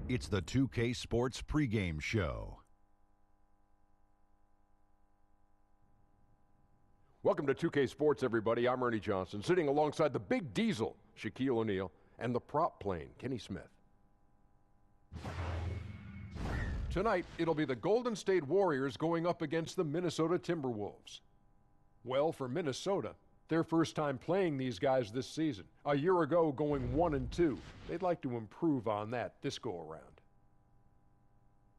It's the 2K Sports Pregame Show. Welcome to 2K Sports, everybody. I'm Ernie Johnson, sitting alongside the Big Diesel, Shaquille O'Neal, and the prop plane, Kenny Smith. Tonight, it'll be the Golden State Warriors going up against the Minnesota Timberwolves. Well, for Minnesota, their first time playing these guys this season. A year ago, going 1-2. They'd like to improve on that this go-around.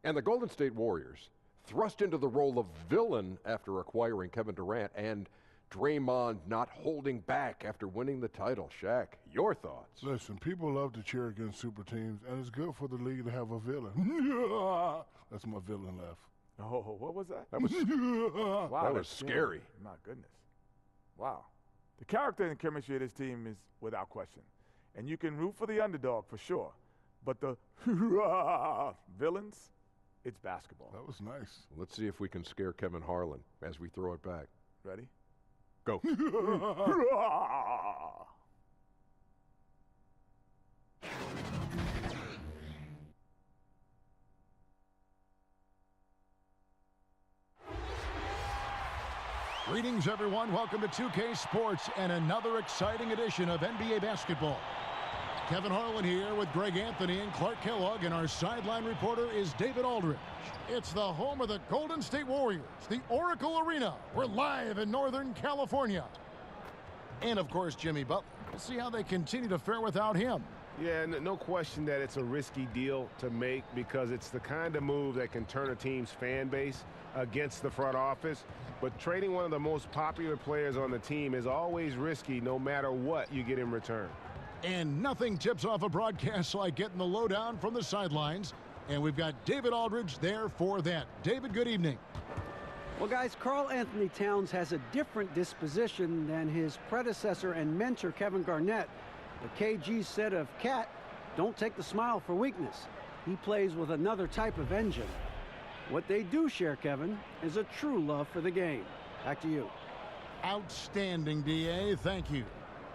And the Golden State Warriors, thrust into the role of villain after acquiring Kevin Durant, and Draymond not holding back after winning the title. Shaq, your thoughts? Listen, people love to cheer against super teams, and it's good for the league to have a villain. That's my villain laugh. Oh, what was that? That was, wow, that was scary. My goodness. Wow. The character and chemistry of this team is without question. And you can root for the underdog for sure. But the villains, it's basketball. That was nice. Let's see if we can scare Kevin Harlan as we throw it back. Ready? Go. Greetings, everyone. Welcome to 2K Sports and another exciting edition of NBA basketball. Kevin Harlan here with Greg Anthony and Clark Kellogg, and our sideline reporter is David Aldridge. It's the home of the Golden State Warriors, the Oracle Arena. We're live in Northern California. And, of course, Jimmy Butler. We'll see how they continue to fare without him. Yeah, no question that it's a risky deal to make because it's the kind of move that can turn a team's fan base against the front office. But trading one of the most popular players on the team is always risky no matter what you get in return. And nothing tips off a broadcast like getting the lowdown from the sidelines. And we've got David Aldridge there for that. David, good evening. Well, guys, Karl Anthony Towns has a different disposition than his predecessor and mentor, Kevin Garnett. The KG said of Cat, don't take the smile for weakness. He plays with another type of engine. What they do share, Kevin, is a true love for the game. Back to you. Outstanding, DA. Thank you.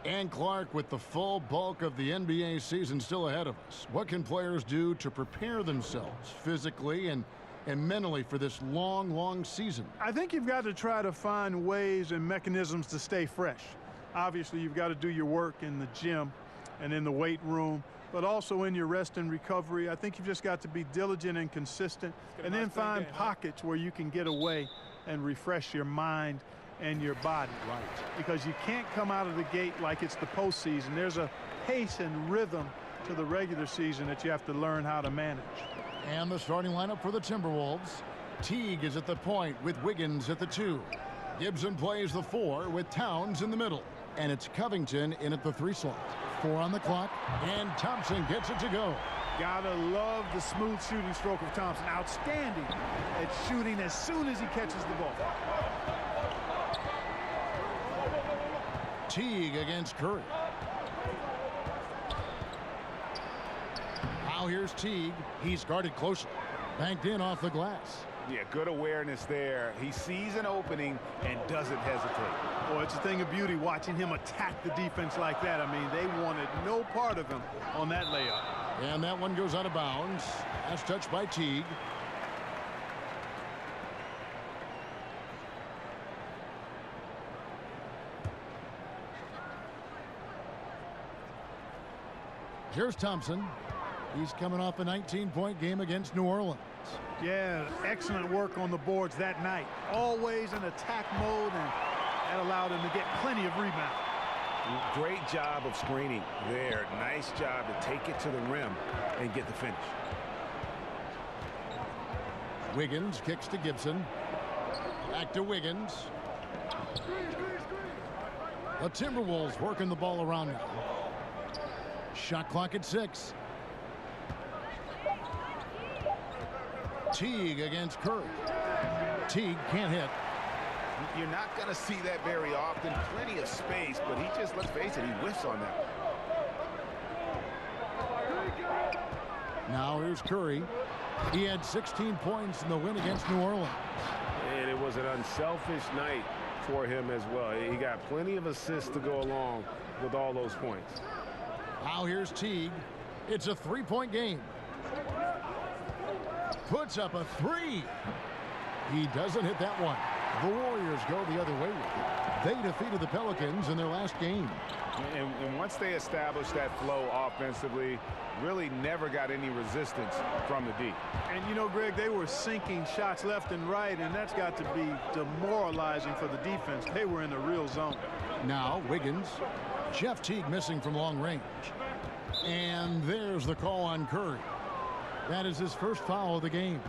And Clark, with the full bulk of the NBA season still ahead of us, what can players do to prepare themselves physically and mentally for this long season? I think you've got to try to find ways and mechanisms to stay fresh. Obviously, you've got to do your work in the gym and in the weight room, but also in your rest and recovery. I think you've just got to be diligent and consistent, and then find pockets where you can get away and refresh your mind and your body. Right. Because you can't come out of the gate like it's the postseason. There's a pace and rhythm to the regular season that you have to learn how to manage. And the starting lineup for the Timberwolves. Teague is at the point with Wiggins at the 2. Gibson plays the 4 with Towns in the middle. And it's Covington in at the 3 slot. 4 on the clock, and Thompson gets it to go. Gotta love the smooth shooting stroke of Thompson. Outstanding at shooting as soon as he catches the ball. Teague against Curry. Now here's Teague. He's guarded closely. Banked in off the glass. Yeah, good awareness there. He sees an opening and doesn't hesitate. Well, it's a thing of beauty watching him attack the defense like that. I mean, they wanted no part of him on that layup. And that one goes out of bounds. That's touched by Teague. Here's Thompson. He's coming off a 19-point game against New Orleans. Yeah, excellent work on the boards that night. Always in attack mode, and that allowed him to get plenty of rebound. Great job of screening there. Nice job to take it to the rim and get the finish. Wiggins kicks to Gibson. Back to Wiggins. The Timberwolves working the ball around now. Shot clock at 6. Teague against Curry. Teague can't hit. You're not going to see that very often. Plenty of space, but he just, let's face it, he whiffs on that. Now here's Curry. He had 16 points in the win against New Orleans. And it was an unselfish night for him as well. He got plenty of assists to go along with all those points. Now here's Teague. It's a 3-point game. puts up a three. He doesn't hit that one. The Warriors go the other way with it. They defeated the Pelicans in their last game. And once they established that flow offensively, really never got any resistance from the D. And you know, Greg, they were sinking shots left and right, and that's got to be demoralizing for the defense. They were in a real zone. Now Wiggins. Jeff Teague missing from long range. And there's the call on Curry. That is his first foul of the game.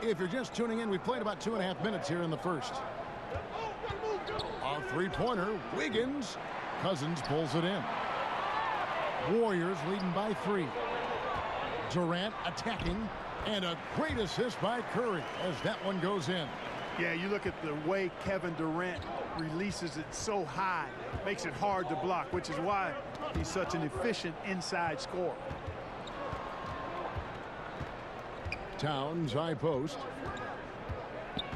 If you're just tuning in, we've played about 2.5 minutes here in the first. A three-pointer, Wiggins. Cousins pulls it in. Warriors leading by 3. Durant attacking, and a great assist by Curry as that one goes in. Yeah, you look at the way Kevin Durant releases it so high, makes it hard to block, which is why he's such an efficient inside scorer. Towns high post.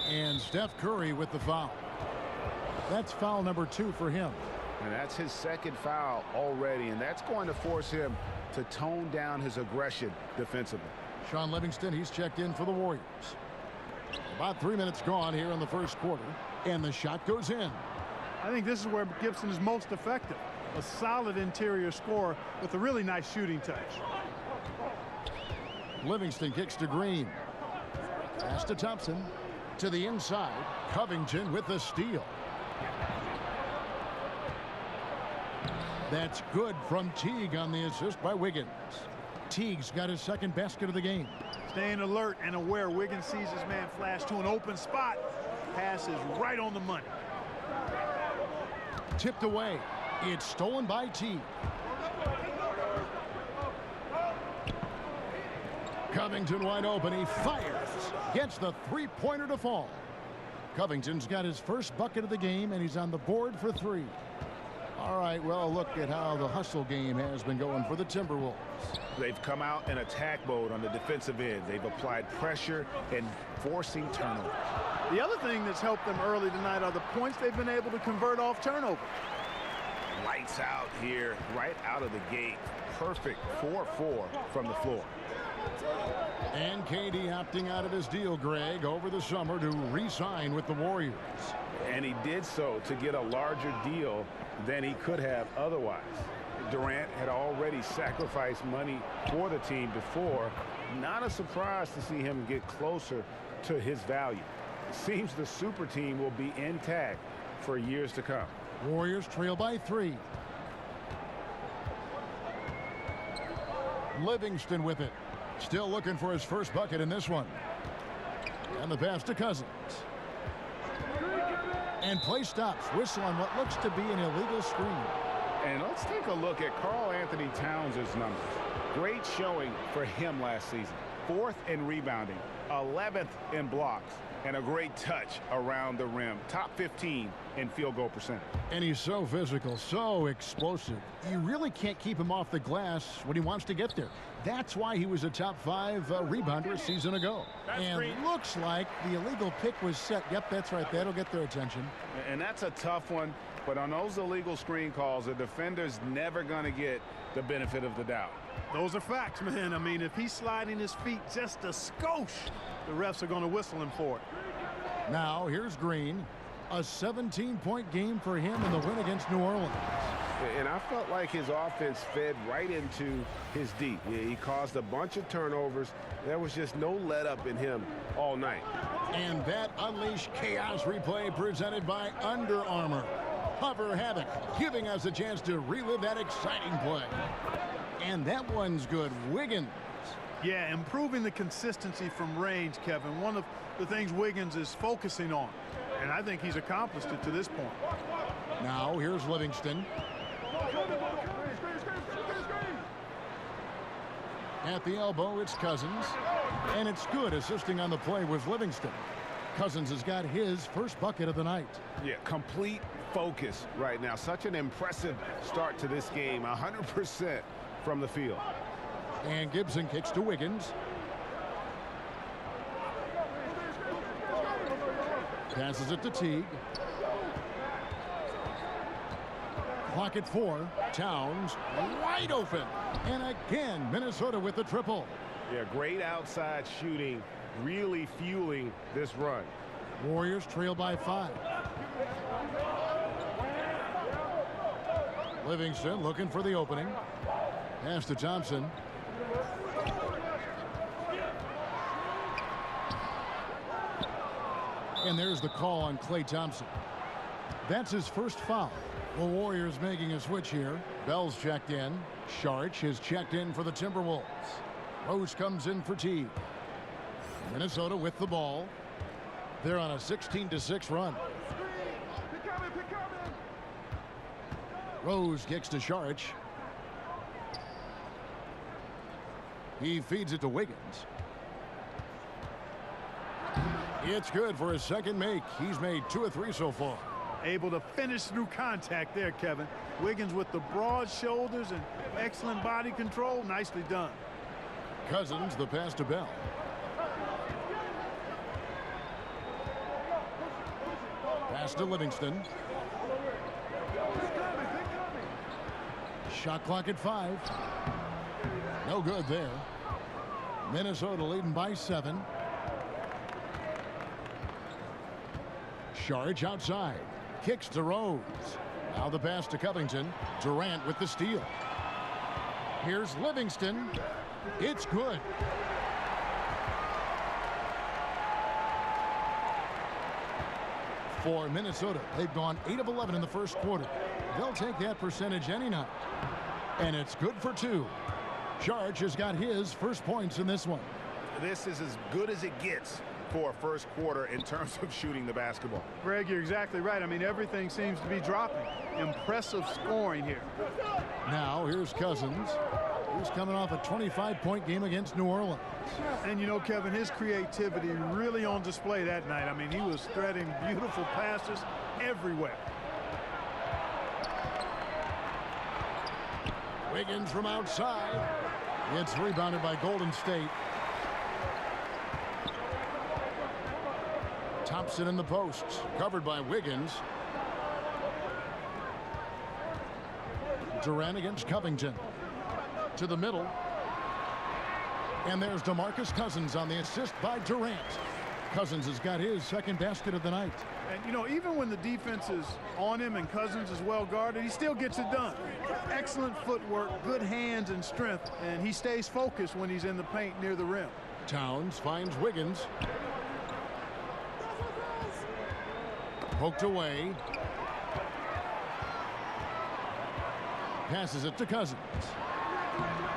And Steph Curry with the foul. That's foul number 2 for him. And that's his second foul already, and that's going to force him to tone down his aggression defensively. Sean Livingston, he's checked in for the Warriors. About 3 minutes gone here in the first quarter, and the shot goes in. I think this is where Gibson is most effective. A solid interior scorer with a really nice shooting touch. Livingston kicks to Green. Pass to Thompson. To the inside. Covington with the steal. That's good from Teague on the assist by Wiggins. Teague's got his second basket of the game. Staying alert and aware. Wiggins sees his man flash to an open spot. Pass is right on the money. Tipped away. It's stolen by Teague. Covington wide open. He fires. Gets the three-pointer to fall. Covington's got his first bucket of the game, and he's on the board for 3. All right, well, look at how the hustle game has been going for the Timberwolves. They've come out in attack mode on the defensive end. They've applied pressure and forcing turnover. The other thing that's helped them early tonight are the points they've been able to convert off turnover. Lights out here, right out of the gate. Perfect 4-4 from the floor. And KD opting out of his deal, Greg, over the summer to re-sign with the Warriors. And he did so to get a larger deal than he could have otherwise. Durant had already sacrificed money for the team before. Not a surprise to see him get closer to his value. It seems the super team will be intact for years to come. Warriors trail by 3. Livingston with it. Still looking for his first bucket in this one. And the pass to Cousins. And play stops. Whistle on what looks to be an illegal screen. And let's take a look at Karl Anthony Towns' numbers. Great showing for him last season. 4th in rebounding, 11th in blocks, and a great touch around the rim. Top 15 in field goal percentage. And he's so physical, so explosive. You really can't keep him off the glass when he wants to get there. That's why he was a top 5 rebounder a season ago. And looks like the illegal pick was set. Yep, that's right. That'll get their attention. And that's a tough one. But on those illegal screen calls, the defender's never going to get the benefit of the doubt. Those are facts, man. I mean, if he's sliding his feet just a skosh, the refs are going to whistle him for it. Now, here's Green. A 17-point game for him in the win against New Orleans. And I felt like his offense fed right into his D. He caused a bunch of turnovers. There was just no let-up in him all night. And that Unleash Chaos replay presented by Under Armour. Hover Havoc, giving us a chance to relive that exciting play. And that one's good. Wiggins. Yeah, improving the consistency from range, Kevin. One of the things Wiggins is focusing on. And I think he's accomplished it to this point. Now, here's Livingston. At the elbow, it's Cousins. And it's good. Assisting on the play was Livingston. Cousins has got his first bucket of the night. Yeah, complete focus right now. Such an impressive start to this game. 100% from the field. And Gibson kicks to Wiggins. Passes it to Teague. Clock at 4. Towns wide open. And again, Minnesota with the triple. Yeah, great outside shooting, really fueling this run. Warriors trail by 5. Livingston looking for the opening. Pass to Thompson. And there's the call on Klay Thompson. That's his first foul. The Warriors making a switch here. Bell's checked in. Sharch has checked in for the Timberwolves. Rose comes in for Teague. Minnesota with the ball. They're on a 16-6 run. Rose kicks to Sharch. He feeds it to Wiggins. It's good for his second make. He's made 2 of 3 so far. Able to finish through contact there, Kevin. Wiggins with the broad shoulders and excellent body control. Nicely done. Cousins, the pass to Bell. Pass to Livingston. Shot clock at 5. No good there. Minnesota leading by 7. Sharch outside. Kicks to Rose. Now the pass to Covington. Durant with the steal. Here's Livingston. It's good. For Minnesota, they've gone 8 of 11 in the first quarter. They'll take that percentage any night. And it's good for 2. Sharch has got his first points in this one. This is as good as it gets for a first quarter in terms of shooting the basketball. Greg, you're exactly right. I mean, everything seems to be dropping. Impressive scoring here. Now here's Cousins. He's coming off a 25-point game against New Orleans. And you know, Kevin, his creativity really on display that night. I mean, he was threading beautiful passes everywhere. Wiggins from outside. It's rebounded by Golden State. Thompson in the posts, covered by Wiggins. Durant against Covington. To the middle. And there's DeMarcus Cousins on the assist by Durant. Cousins has got his second basket of the night. And, you know, even when the defense is on him and Cousins is well guarded, he still gets it done. Excellent footwork, good hands and strength, and he stays focused when he's in the paint near the rim. Towns finds Wiggins. Poked away. Passes it to Cousins.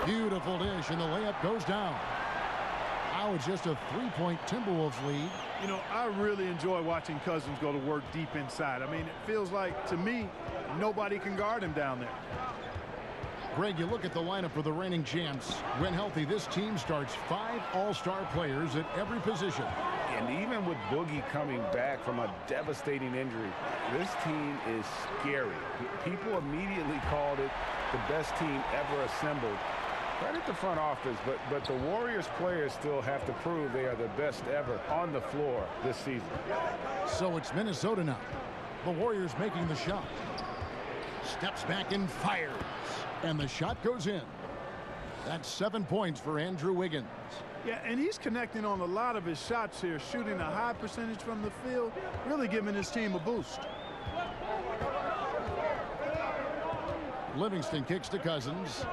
Beautiful dish, and the layup goes down. Now it's just a 3-point Timberwolves lead. You know, I really enjoy watching Cousins go to work deep inside. I mean, it feels like, to me, nobody can guard him down there. Greg, you look at the lineup for the reigning champs. When healthy, this team starts 5 all-star players at every position. And even with Boogie coming back from a devastating injury, this team is scary. People immediately called it the best team ever assembled. Credit the front office, but the Warriors players still have to prove they are the best ever on the floor this season. So it's Minnesota now. The Warriors making the shot. Steps back and fires. And the shot goes in. That's 7 points for Andrew Wiggins. Yeah, and he's connecting on a lot of his shots here, shooting a high percentage from the field, really giving his team a boost. Livingston kicks to Cousins.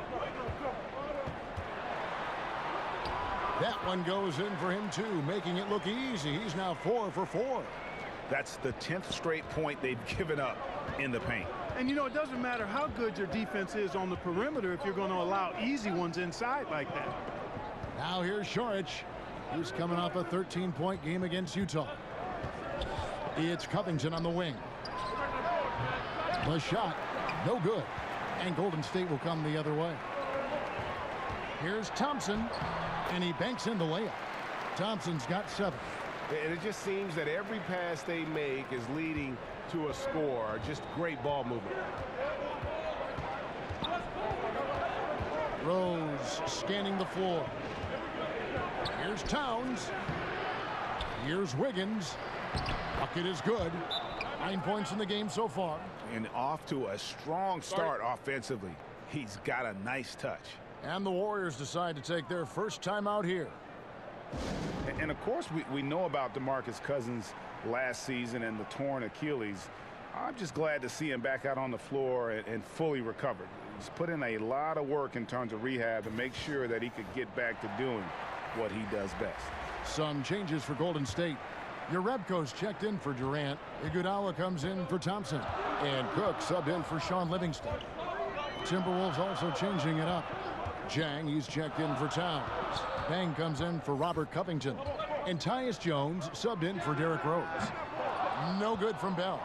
That one goes in for him too, making it look easy. He's now 4 for 4. That's the 10th straight point they've given up in the paint. And you know, it doesn't matter how good your defense is on the perimeter if you're going to allow easy ones inside like that. Now here's Sharch. He's coming off a 13-point game against Utah. It's Covington on the wing. The shot, no good. And Golden State will come the other way. Here's Thompson, and he banks in the layup. Thompson's got 7. And it just seems that every pass they make is leading to a score. Just great ball movement. Rose scanning the floor. Here's Towns. Here's Wiggins. Bucket is good. 9 points in the game so far. And off to a strong start offensively. He's got a nice touch. And the Warriors decide to take their first time out here. And of course, we know about DeMarcus Cousins last season and the torn Achilles. I'm just glad to see him back out on the floor and fully recovered. He's put in a lot of work in terms of rehab to make sure that he could get back to doing what he does best. Some changes for Golden State. Jerebko's checked in for Durant. Iguodala comes in for Thompson. And Cook subbed in for Sean Livingston. Timberwolves also changing it up. Jang, he's checked in for Towns. Bang comes in for Robert Covington. And Tyus Jones subbed in for Derrick Rose. No good from Bell.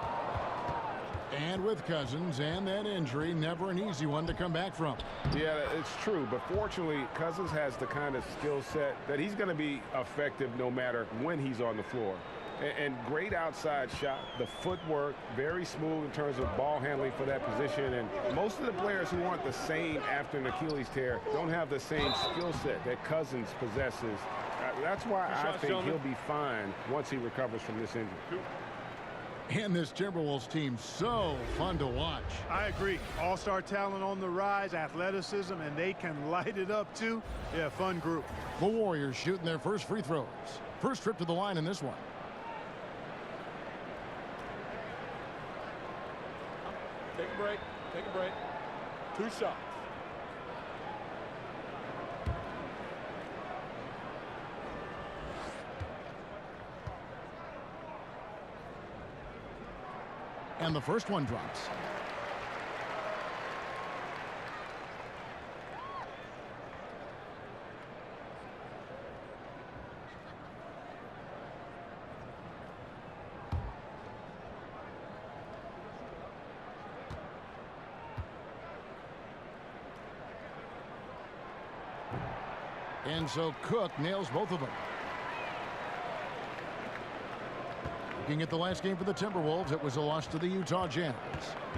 And with Cousins and that injury, never an easy one to come back from. Yeah, it's true. But fortunately, Cousins has the kind of skill set that he's going to be effective no matter when he's on the floor. And great outside shot, the footwork, very smooth in terms of ball handling for that position. And most of the players who aren't the same after an Achilles tear don't have the same skill set that Cousins possesses. That's why I think he'll be fine once he recovers from this injury. And this Timberwolves team, so fun to watch. I agree. All-star talent on the rise, athleticism, and they can light it up too. Yeah, fun group. The Warriors shooting their first free throws. First trip to the line in this one. Take a break. Take a break. 2 shots. And the first one drops. And so Cook nails both of them. Looking at the last game for the Timberwolves, it was a loss to the Utah Jazz.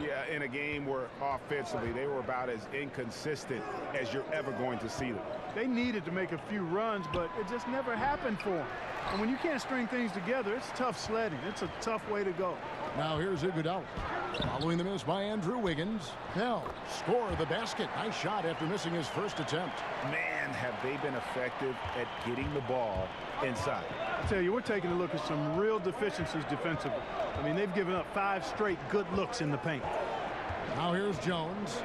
Yeah, in a game where offensively they were about as inconsistent as you're ever going to see them. They needed to make a few runs, but it just never happened for them. And when you can't string things together, it's tough sledding. It's a tough way to go. Now here's Iguodala. Following the miss by Andrew Wiggins. Bell score the basket. Nice shot after missing his first attempt. Man, have they been effective at getting the ball inside. I tell you, we're taking a look at some real deficiencies defensively. I mean, they've given up 5 straight good looks in the paint. Now here's Jones.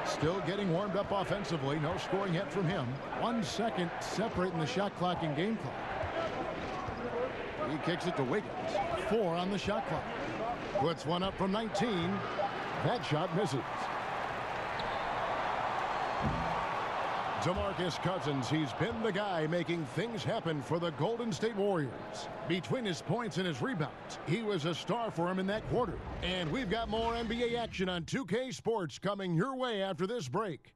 Still getting warmed up offensively. No scoring yet from him. 1 second separating the shot clock and game clock. He kicks it to Wiggins. 4 on the shot clock. Puts one up from 19. That shot misses. DeMarcus Cousins, he's been the guy making things happen for the Golden State Warriors. Between his points and his rebounds, he was a star for him in that quarter. And we've got more NBA action on 2K Sports coming your way after this break.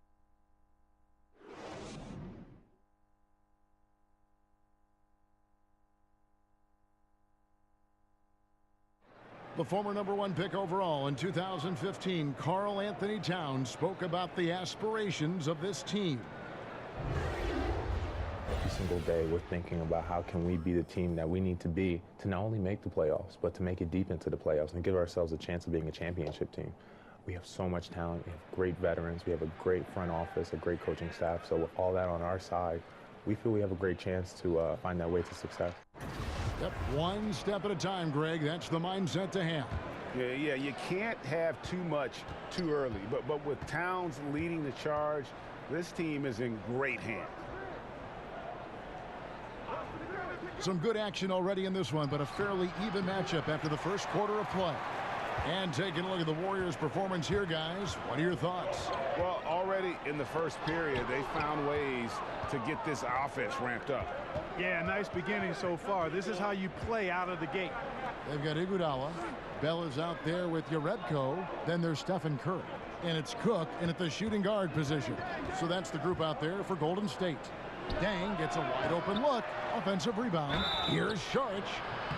The former #1 pick overall in 2015, Karl Anthony Towns, spoke about the aspirations of this team. Every single day we're thinking about how can we be the team that we need to be to not only make the playoffs, but to make it deep into the playoffs and give ourselves a chance of being a championship team. We have so much talent. We have great veterans. We have a great front office, a great coaching staff. So with all that on our side, we feel we have a great chance to find that way to success. Yep, 1 step at a time, Greg. That's the mindset to have. Yeah, you can't have too much too early. But with Towns leading the charge, this team is in great hands. Some good action already in this one, but a fairly even matchup after the first quarter of play. And taking a look at the Warriors' performance here, guys. What are your thoughts? Well, already in the first period, they found ways to get this offense ramped up. Yeah, nice beginning so far. This is how you play out of the gate. They've got Iguodala. Bell is out there with Jerebko. Then there's Stephen Curry. And it's Cook in at the shooting guard position. So that's the group out there for Golden State. Dang gets a wide open look. Offensive rebound. Here's Saric.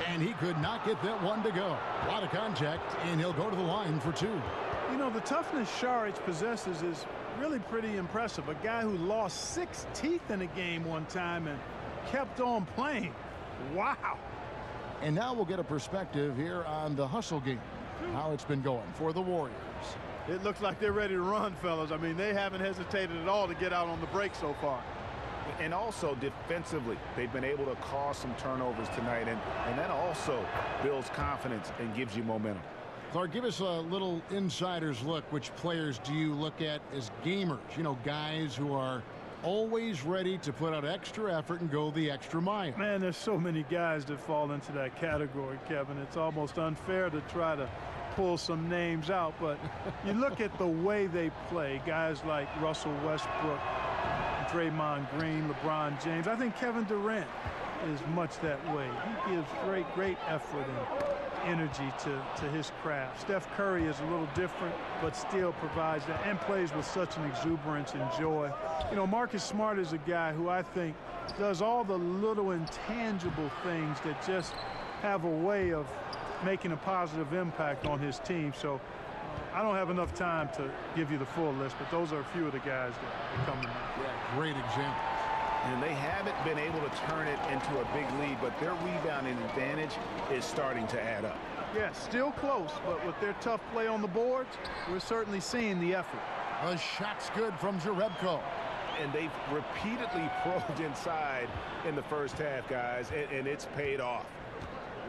And he could not get that one to go. A lot of contact, and he'll go to the line for 2. You know, the toughness Saric possesses is really pretty impressive. A guy who lost 6 teeth in a game one time and kept on playing. Wow. And now we'll get a perspective here on the hustle game, how it's been going for the Warriors. It looks like they're ready to run, fellas. I mean, they haven't hesitated at all to get out on the break so far. And also defensively, they've been able to cause some turnovers tonight, and that also builds confidence and gives you momentum. Clark, give us a little insider's look. Which players do you look at as gamers? You know, guys who are always ready to put out extra effort and go the extra mile. Man, there's so many guys that fall into that category, Kevin. It's almost unfair to try to pull some names out, but you look at the way they play, guys like Russell Westbrook, Draymond Green, LeBron James. I think Kevin Durant is much that way. He gives great effort and energy to his craft. Steph Curry is a little different, but still provides that and plays with such an exuberance and joy. You know, Marcus Smart is a guy who I think does all the little intangible things that just have a way of making a positive impact on his team. So I don't have enough time to give you the full list, but those are a few of the guys that come to mind. Yeah, great example. And they haven't been able to turn it into a big lead, but their rebounding advantage is starting to add up. Yeah, still close, but with their tough play on the boards, we're certainly seeing the effort. A shot's good from Jerebko. And they've repeatedly probed inside in the first half, guys, and it's paid off.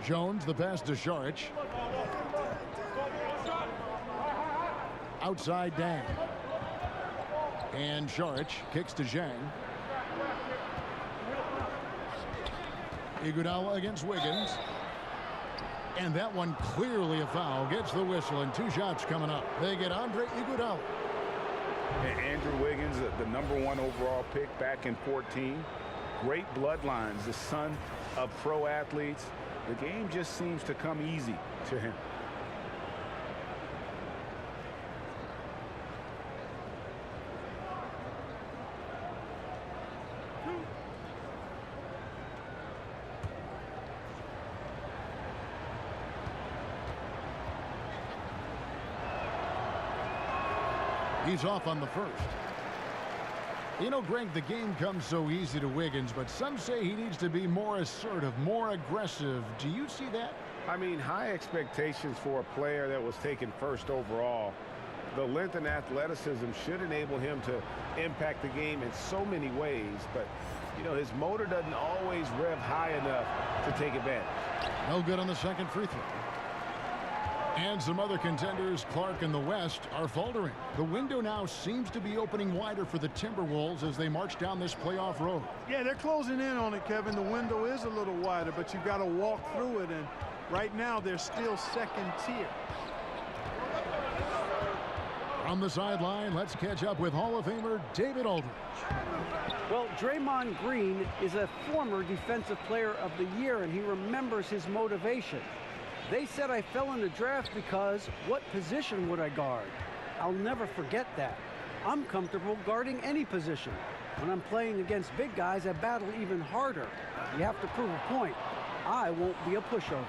Jones, the pass to Šarić. Outside Dang. And Šarić kicks to Zhang. Iguodala against Wiggins. And that one clearly a foul. Gets the whistle, and 2 shots coming up. They get Andre Iguodala. And Andrew Wiggins, the #1 overall pick back in 14. Great bloodlines, the son of pro athletes. The game just seems to come easy to him. He's off on the first. You know, Greg, the game comes so easy to Wiggins, but some say he needs to be more assertive, more aggressive. Do you see that? I mean, high expectations for a player that was taken first overall. The length and athleticism should enable him to impact the game in so many ways, but, you know, his motor doesn't always rev high enough to take advantage. No good on the second free throw. And some other contenders, Clark in the West, are faltering. The window now seems to be opening wider for the Timberwolves as they march down this playoff road. Yeah, they're closing in on it, Kevin. The window is a little wider, but you've got to walk through it, and right now they're still second tier. From the sideline, let's catch up with Hall of Famer David Aldridge. Well, Draymond Green is a former Defensive Player of the Year, and he remembers his motivation. They said I fell in the draft because what position would I guard? I'll never forget that. I'm comfortable guarding any position. When I'm playing against big guys, I battle even harder. You have to prove a point. I won't be a pushover.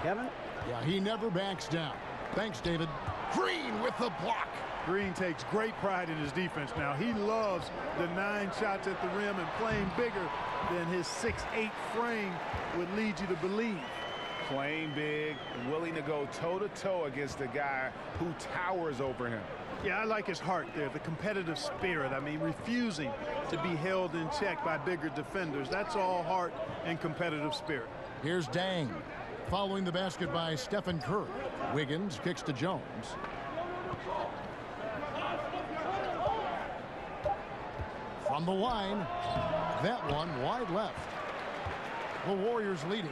Kevin? Yeah, he never backs down. Thanks, David. Green with the block. Green takes great pride in his defense now. He loves the 9 shots at the rim, and playing bigger than his 6'8" frame would lead you to believe. Playing big, willing to go toe-to-toe against a guy who towers over him. Yeah, I like his heart there, the competitive spirit. I mean, refusing to be held in check by bigger defenders. That's all heart and competitive spirit. Here's Dang. Following the basket by Stephen Curry. Wiggins kicks to Jones. From the line, that one wide left. The Warriors leading.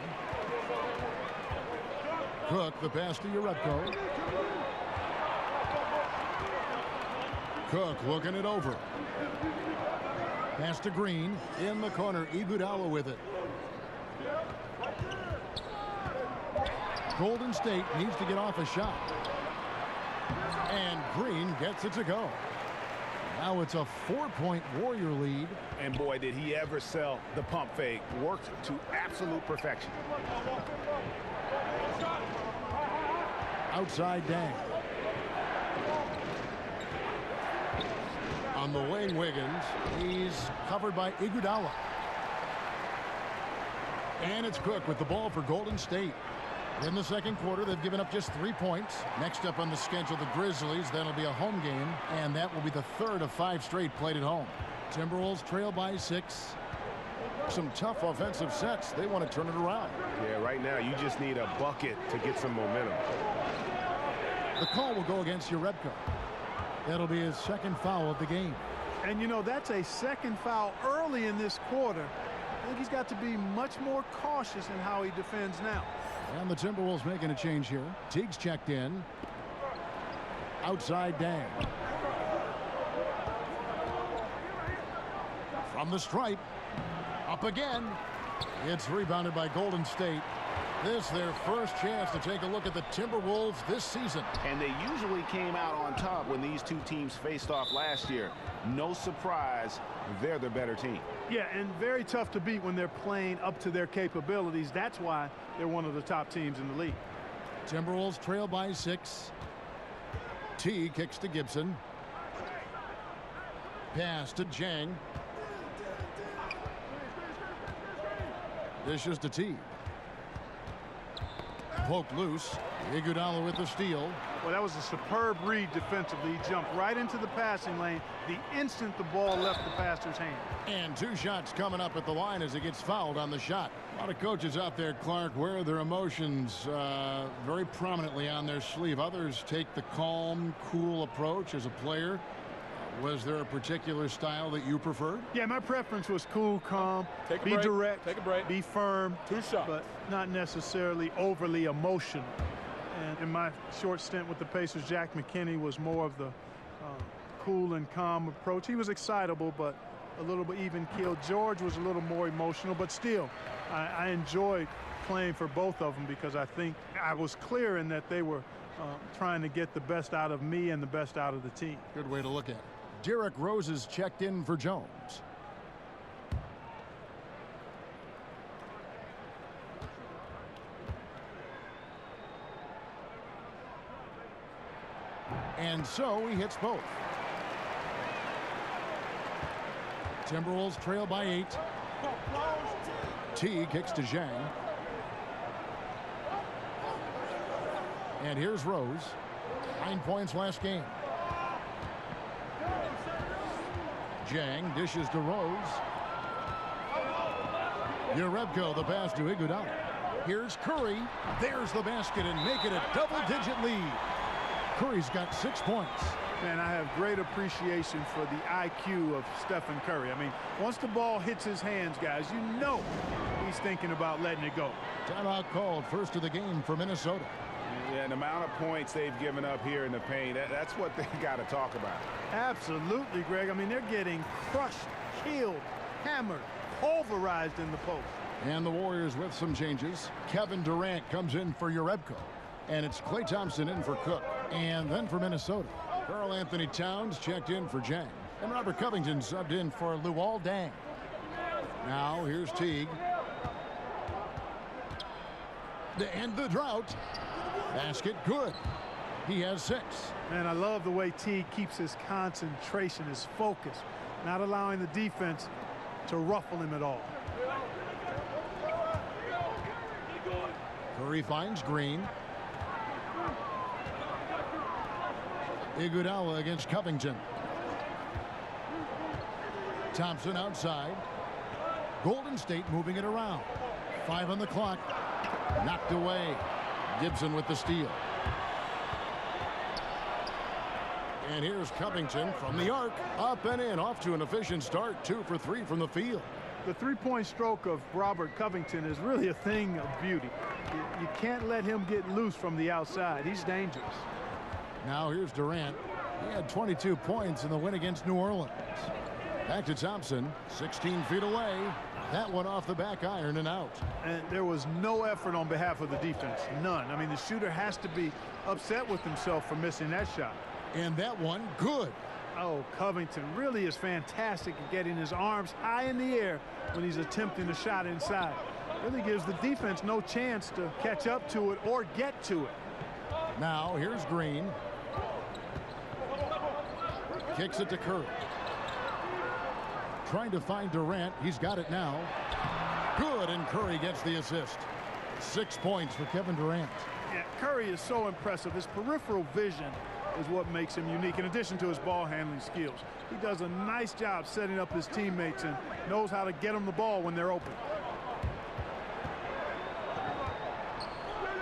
Cook, the pass to Jerebko. Cook looking it over. Pass to Green. In the corner, Iguodala with it. Golden State needs to get off a shot. And Green gets it to go. Now it's a 4-point Warrior lead. And boy, did he ever sell the pump fake. Worked to absolute perfection. Outside Dang. On the wing, Wiggins. He's covered by Iguodala. And it's Cook with the ball for Golden State. In the second quarter, they've given up just 3 points. Next up on the schedule, the Grizzlies. That'll be a home game, and that will be the third of 5 straight played at home. Timberwolves trail by 6. Some tough offensive sets. They want to turn it around. Yeah, right now you just need a bucket to get some momentum. The call will go against Urebko. That'll be his second foul of the game. And, you know, that's a second foul early in this quarter. I think he's got to be much more cautious in how he defends now. And the Timberwolves making a change here. Teague's checked in. Outside Dang. From the stripe. Up again. It's rebounded by Golden State. This their first chance to take a look at the Timberwolves this season. And they usually came out on top when these two teams faced off last year. No surprise, they're the better team. Yeah, and very tough to beat when they're playing up to their capabilities. That's why they're one of the top teams in the league. Timberwolves trail by 6. T kicks to Gibson. Pass to Jang. Dishes to T. Poked loose. Iguodala with the steal. Well, that was a superb read defensively. He jumped right into the passing lane the instant the ball left the passer's hand. And 2 shots coming up at the line as he gets fouled on the shot. A lot of coaches out there, Clark, wear their emotions very prominently on their sleeve. Others take the calm, cool approach as a player. Was there a particular style that you preferred? Yeah, my preference was cool, calm, be direct, take a break, be firm, 2 shots, but not necessarily overly emotional. And in my short stint with the Pacers, Jack McKinney was more of the cool and calm approach. He was excitable, but a little bit even keeled. George was a little more emotional, but still, I enjoyed playing for both of them because I think I was clear in that they were trying to get the best out of me and the best out of the team. Good way to look at it. Derrick Rose is checked in for Jones. And so he hits both. Timberwolves trail by 8. T kicks to Zhang. And here's Rose. 9 points last game. Zhang dishes to Rose. Urebko the pass to Iguodala. Here's Curry. There's the basket and make it a double-digit lead. Curry's got 6 points. Man, I have great appreciation for the IQ of Stephen Curry. I mean, once the ball hits his hands, guys, you know he's thinking about letting it go. Timeout called, first of the game for Minnesota. Yeah, and the amount of points they've given up here in the paint, that's what they got to talk about. Absolutely, Greg. I mean, they're getting crushed, killed, hammered, pulverized in the post. And the Warriors with some changes. Kevin Durant comes in for Urebko. And it's Klay Thompson in for Cook. And then for Minnesota, Karl Anthony Towns checked in for Zhang. And Robert Covington subbed in for Luol Deng. Now here's Teague. To end the drought. Basket good. He has 6. Man, I love the way Teague keeps his concentration, his focus, not allowing the defense to ruffle him at all. Curry finds Green. Iguodala against Covington. Thompson outside. Golden State moving it around. 5 on the clock. Knocked away. Gibson with the steal. And here's Covington from the arc. Up and in. Off to an efficient start. 2 for 3 from the field. The three-point stroke of Robert Covington is really a thing of beauty. You can't let him get loose from the outside. He's dangerous. Now here's Durant. He had 22 points in the win against New Orleans. Back to Thompson. 16 feet away. That one off the back iron and out. And there was no effort on behalf of the defense. None. I mean, the shooter has to be upset with himself for missing that shot. And that one good. Oh, Covington really is fantastic at getting his arms high in the air when he's attempting a shot inside. Really gives the defense no chance to catch up to it or get to it. Now here's Green. Kicks it to Curry. Trying to find Durant. He's got it now. Good, and Curry gets the assist. 6 points for Kevin Durant. Yeah, Curry is so impressive. His peripheral vision is what makes him unique, in addition to his ball handling skills. He does a nice job setting up his teammates and knows how to get them the ball when they're open.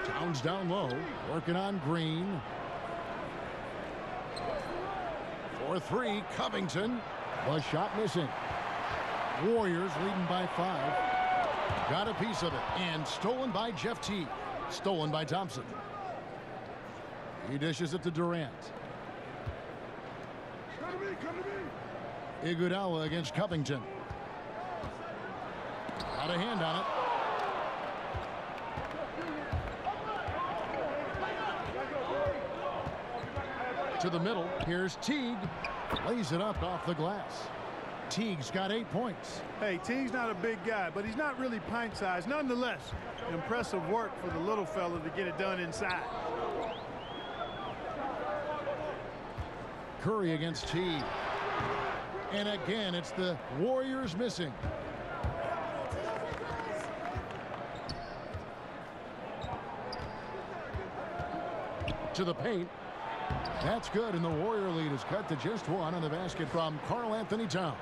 Towns down low, working on Green. For 3, Covington. The shot missing. Warriors leading by 5. Got a piece of it, and stolen by Jeff Teague. Stolen by Thompson. He dishes it to Durant. Iguodala against Covington. Got a hand on it. To the middle. Here's Teague. Lays it up off the glass. Teague's got 8 points. Hey, Teague's not a big guy, but he's not really pint-sized. Nonetheless, impressive work for the little fella to get it done inside. Curry against Teague. And again, it's the Warriors missing. To the paint. That's good, and the Warrior lead is cut to just 1 on the basket from Karl Anthony Towns.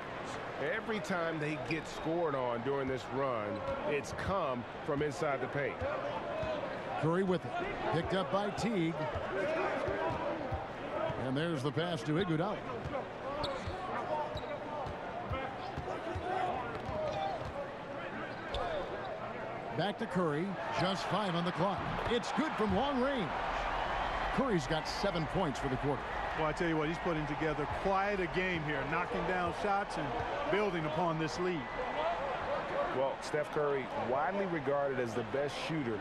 Every time they get scored on during this run, it's come from inside the paint. Curry with it. Picked up by Teague. And there's the pass to Iguodala. Back to Curry. Just 5 on the clock. It's good from long range. Curry's got 7 points for the quarter. Well, I tell you what, he's putting together quite a game here, knocking down shots and building upon this lead. Well, Steph Curry, widely regarded as the best shooter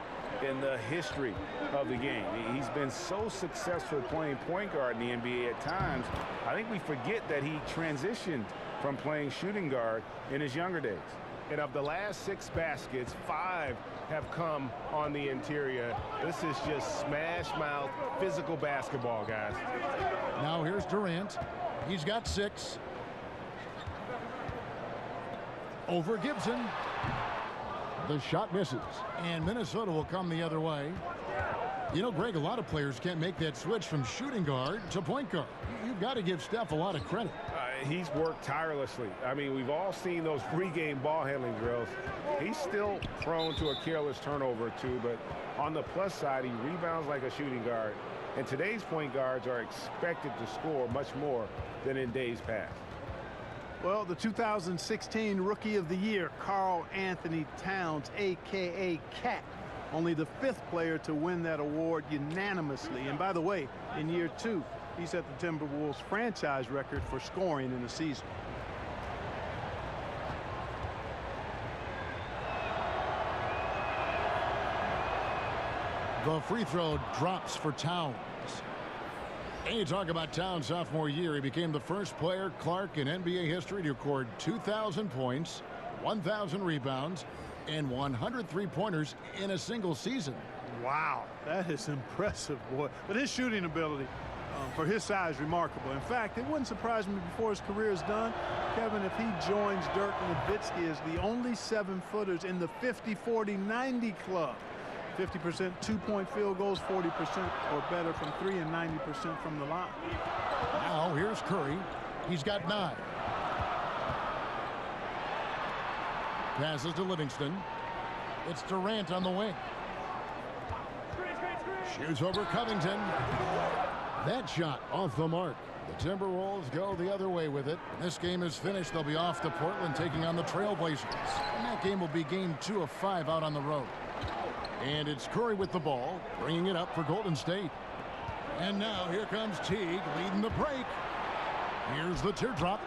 in the history of the game. He's been so successful playing point guard in the NBA at times. I think we forget that he transitioned from playing shooting guard in his younger days. And of the last 6 baskets, 5 have come on the interior. This is just smash mouth physical basketball, guys. Now here's Durant. He's got 6. Over Gibson. The shot misses. And Minnesota will come the other way. You know, Greg, a lot of players can't make that switch from shooting guard to point guard. You've got to give Steph a lot of credit. He's worked tirelessly. I mean, we've all seen those pregame ball handling drills. He's still prone to a careless turnover or 2, but on the plus side, he rebounds like a shooting guard. And today's point guards are expected to score much more than in days past. Well, the 2016 Rookie of the Year, Karl Anthony Towns, a.k.a. Cat. Only the 5th player to win that award unanimously. And by the way, in year 2, he set the Timberwolves franchise record for scoring in a season. The free throw drops for Towns. And you talk about Towns' sophomore year. He became the first player, Clark, in NBA history to record 2,000 points, 1,000 rebounds, and 103 pointers in a single season. Wow, that is impressive, boy. But his shooting ability for his size, remarkable. In fact, it wouldn't surprise me before his career is done, Kevin, if he joins Dirk Nowitzki as the only 7-footers in the 50-40-90 club. 50% 2-point field goals, 40% or better from 3, and 90% from the line. Now here's Curry. He's got 9. Passes to Livingston. It's Durant on the wing. Shoots over Covington. That shot off the mark. The Timberwolves go the other way with it. This game is finished. They'll be off to Portland taking on the Trailblazers. And that game will be game 2 of 5 out on the road. And it's Curry with the ball, bringing it up for Golden State. And now here comes Teague leading the break. Here's the teardrop.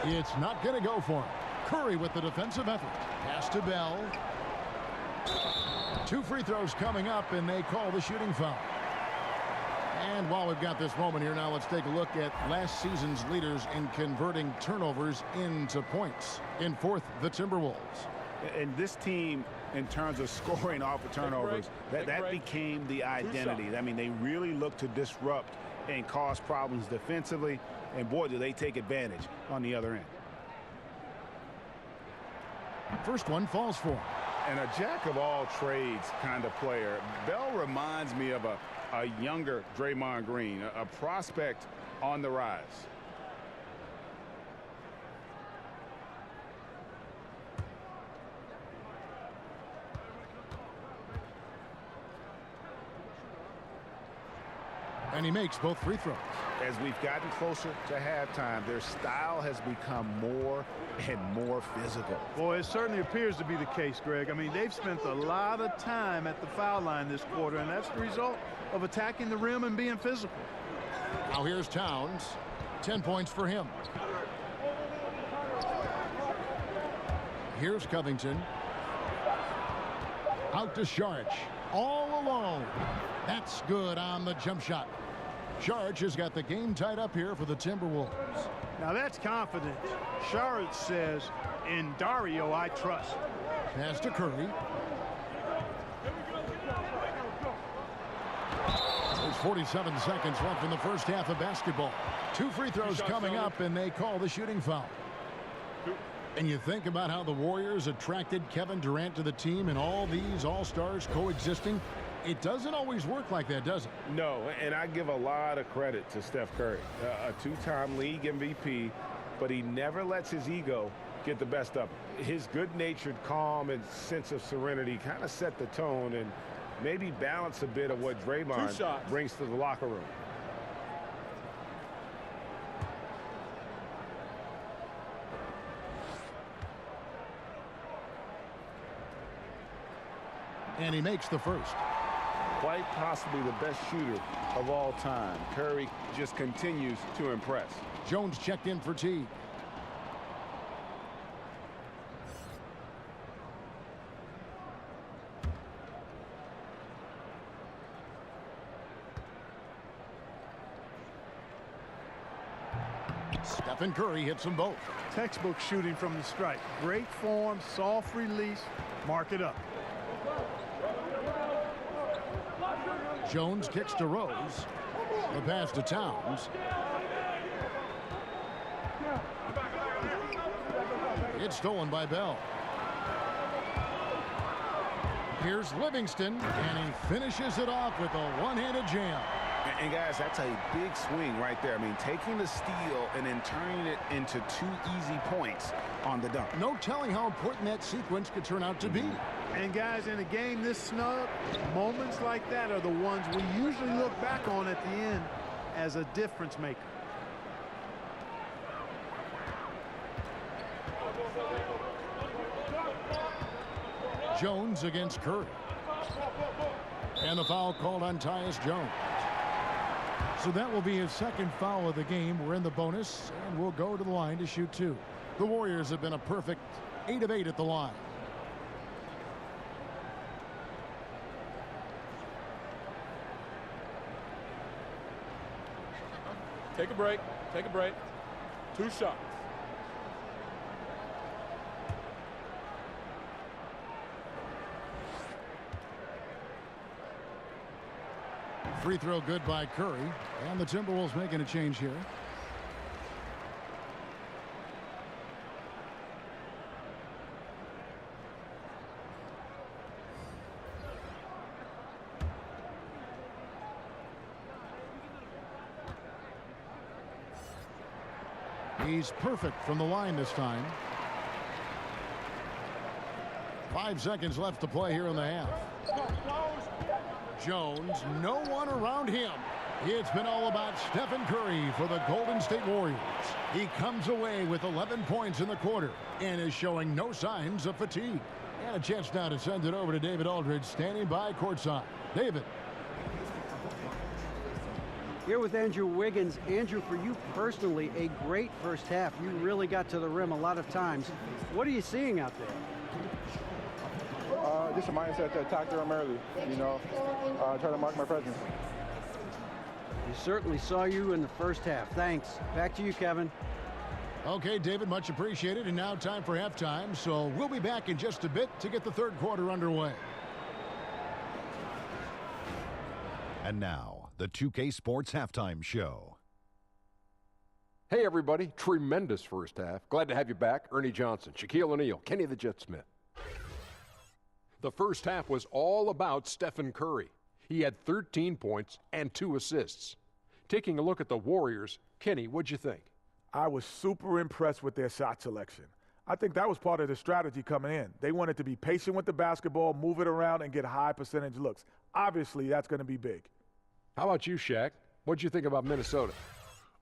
It's not going to go for him. Curry with the defensive effort. Pass to Bell. 2 free throws coming up, and they call the shooting foul. And while we've got this moment here, now let's take a look at last season's leaders in converting turnovers into points. In 4th, the Timberwolves. And this team, in terms of scoring off of turnovers, that became the identity. I mean, they really look to disrupt and cause problems defensively, and boy, do they take advantage on the other end. First one falls for him. And a jack-of-all-trades kind of player. Bell reminds me of a younger Draymond Green, a prospect on the rise. And he makes both free throws. As we've gotten closer to halftime, their style has become more and more physical. Boy, it certainly appears to be the case, Greg. I mean, they've spent a lot of time at the foul line this quarter, and that's the result of attacking the rim and being physical. Now here's Towns. 10 points for him. Here's Covington. Out to Sharch. All alone. That's good on the jump shot. Sharch has got the game tied up here for the Timberwolves. Now that's confidence. Sharch says, in Dario I trust. Pass to Curry. There's 47 seconds left in the first half of basketball. 2 free throws coming up, and they call the shooting foul. And you think about how the Warriors attracted Kevin Durant to the team and all these all-stars coexisting. It doesn't always work like that, does it? No, and I give a lot of credit to Steph Curry, a 2-time league MVP, but he never lets his ego get the best of him. His good-natured calm and sense of serenity kind of set the tone and maybe balance a bit of what Draymond brings to the locker room. And he makes the first. Quite possibly the best shooter of all time. Curry just continues to impress. Jones checked in for Teague. Stephen Curry hits them both. Textbook shooting from the stripe. Great form, soft release. Mark it up. Jones kicks to Rose. The pass to Towns. It's stolen by Bell. Here's Livingston, and he finishes it off with a one-handed jam. And guys, that's a big swing right there. I mean, taking the steal and then turning it into 2 easy points on the dunk. No telling how important that sequence could turn out to be. And guys, in a game this snug, moments like that are the ones we usually look back on at the end as a difference maker. Jones against Curry. And the foul called on Tyus Jones. So that will be his second foul of the game. We're in the bonus, and we'll go to the line to shoot 2. The Warriors have been a perfect 8 of 8 at the line. Take a break. Take a break. 2 shots. Free throw good by Curry. And the Timberwolves making a change here. He's perfect from the line this time. 5 seconds left to play here in the half. Jones, no one around him. It's been all about Stephen Curry for the Golden State Warriors. He comes away with 11 points in the quarter and is showing no signs of fatigue. And a chance now to send it over to David Aldridge, standing by courtside. David. Here with Andrew Wiggins. Andrew, for you personally, a great first half. You really got to the rim a lot of times. What are you seeing out there? Just a mindset to attack the rim early, try to mark my presence. We certainly saw you in the first half. Thanks. Back to you, Kevin. Okay, David, much appreciated. And now time for halftime. So we'll be back in just a bit to get the third quarter underway. And now, the 2K Sports Halftime Show. Hey, everybody. Tremendous first half. Glad to have you back. Ernie Johnson, Shaquille O'Neal, Kenny the Jet Smith. The first half was all about Stephen Curry. He had 13 points and 2 assists. Taking a look at the Warriors, Kenny, what'd you think? I was super impressed with their shot selection. I think that was part of the strategy coming in. They wanted to be patient with the basketball, move it around, and get high percentage looks. Obviously, that's going to be big. How about you, Shaq? What'd you think about Minnesota?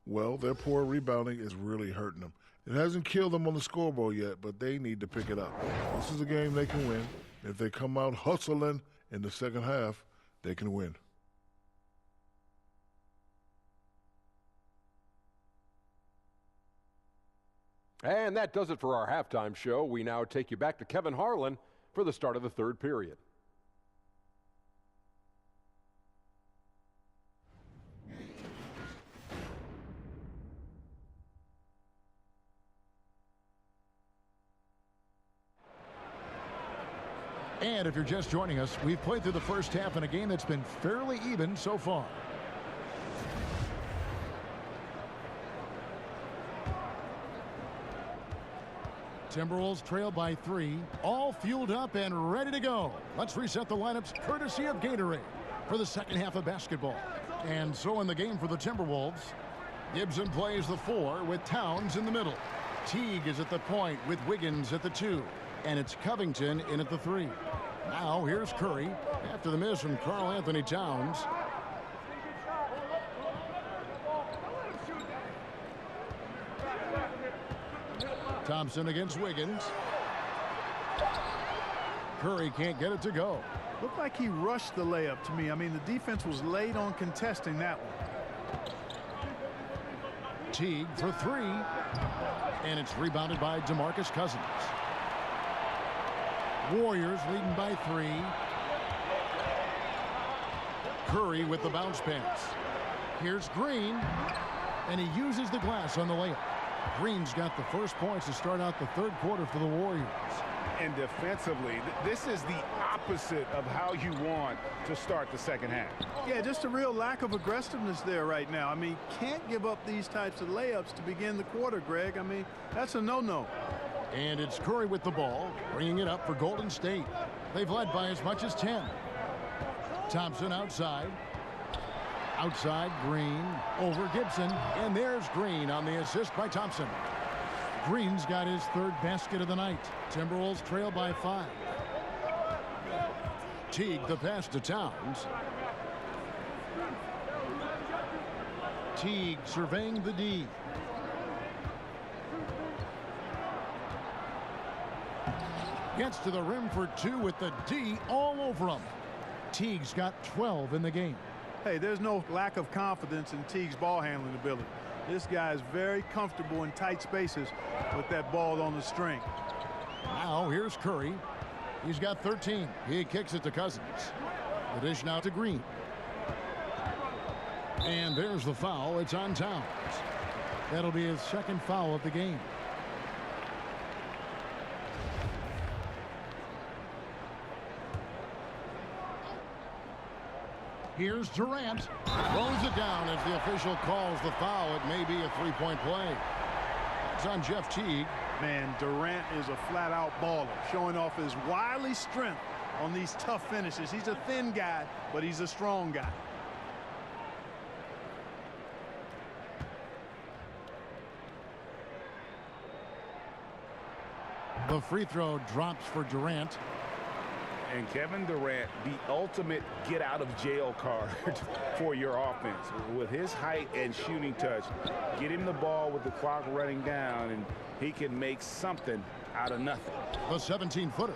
Well, their poor rebounding is really hurting them. It hasn't killed them on the scoreboard yet, but they need to pick it up. This is a game they can win. If they come out hustling in the second half, they can win. And that does it for our halftime show. We now take you back to Kevin Harlan for the start of the third period. And if you're just joining us, we've played through the first half in a game that's been fairly even so far. Timberwolves trail by 3, all fueled up and ready to go. Let's reset the lineups courtesy of Gatorade for the second half of basketball. And so in the game for the Timberwolves, Gibson plays the 4 with Towns in the middle. Teague is at the point with Wiggins at the 2. And it's Covington in at the 3. Now here's Curry after the miss from Karl Anthony Towns. Thompson against Wiggins. Curry can't get it to go. Looked like he rushed the layup to me. I mean, the defense was late on contesting that one. Teague for 3. And it's rebounded by DeMarcus Cousins. Warriors leading by 3. Curry with the bounce pass. Here's Green. And he uses the glass on the layup. Green's got the first points to start out the third quarter for the Warriors. And defensively, this is the opposite of how you want to start the second half. Yeah, just a real lack of aggressiveness there right now. I mean, can't give up these types of layups to begin the quarter, Greg. I mean, that's a no-no. And it's Curry with the ball, bringing it up for Golden State. They've led by as much as 10. Thompson outside. Outside, Green over Gibson, and there's Green on the assist by Thompson. Green's got his third basket of the night. Timberwolves trail by 5. Teague the pass to Towns. Teague surveying the D. Gets to the rim for 2 with the D all over him. Teague's got 12 in the game. Hey, there's no lack of confidence in Teague's ball handling ability. This guy is very comfortable in tight spaces with that ball on the string. Now here's Curry. He's got 13. He kicks it to Cousins. The dish now to Green. And there's the foul. It's on Towns. That'll be his second foul of the game. Here's Durant. Throws it down as the official calls the foul. It may be a three-point play. It's on Jeff Teague. Man, Durant is a flat-out baller, showing off his wily strength on these tough finishes. He's a thin guy, but he's a strong guy. The free throw drops for Durant. And Kevin Durant, the ultimate get-out-of-jail card for your offense. With his height and shooting touch, get him the ball with the clock running down, and he can make something out of nothing. The 17-footer.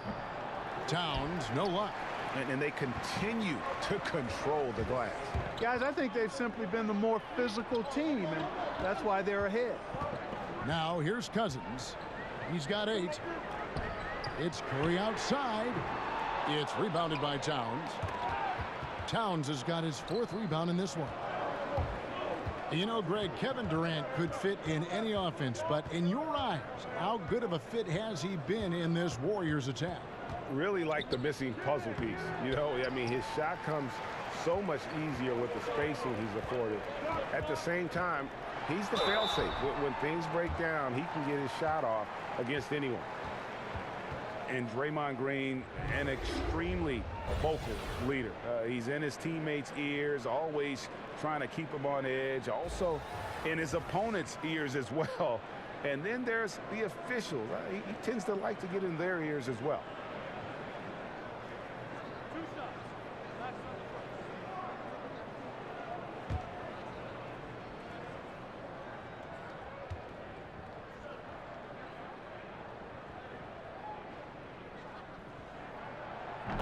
Towns, no luck. And they continue to control the glass. Guys, I think they've simply been the more physical team, and that's why they're ahead. Now here's Cousins. He's got 8. It's Curry outside. It's rebounded by Towns. Towns has got his 4th rebound in this one. You know, Greg, Kevin Durant could fit in any offense, but in your eyes, how good of a fit has he been in this Warriors attack? Really like the missing puzzle piece. You know, I mean, his shot comes so much easier with the spacing he's afforded. At the same time, he's the fail-safe. When things break down, he can get his shot off against anyone. And Draymond Green, an extremely vocal leader. He's in his teammates' ears, always trying to keep them on edge, also in his opponent's ears as well. And then there's the officials. He tends to like to get in their ears as well.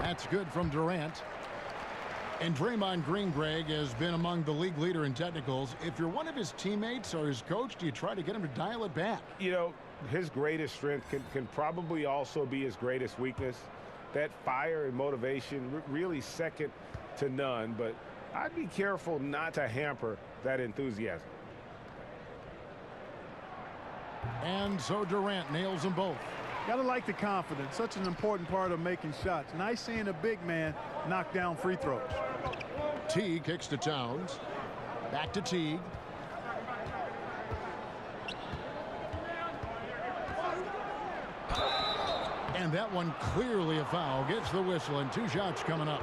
That's good from Durant. And Draymond Green, Greg, has been among the league leader in technicals. If you're one of his teammates or his coach, do you try to get him to dial it back? You know, his greatest strength can probably also be his greatest weakness. That fire and motivation, really second to none. But I'd be careful not to hamper that enthusiasm. And so Durant nails them both. Gotta like the confidence. Such an important part of making shots. Nice seeing a big man knock down free throws. Teague kicks to Towns. Back to Teague. And that one clearly a foul. Gets the whistle and 2 shots coming up.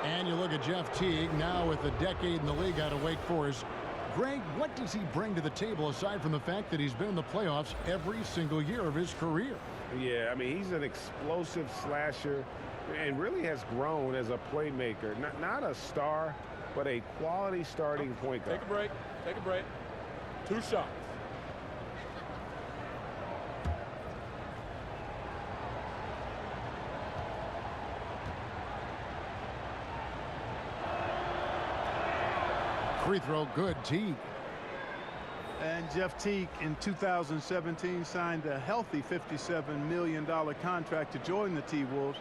And you look at Jeff Teague now with a decade in the league out of Wake Forest. Greg, what does he bring to the table aside from the fact that he's been in the playoffs every single year of his career? Yeah, I mean, he's an explosive slasher and really has grown as a playmaker. Not a star, but a quality starting point guard. Take a break. Take a break. 2 shots. Free throw good, Teague. And Jeff Teague in 2017 signed a healthy $57 million contract to join the T-Wolves.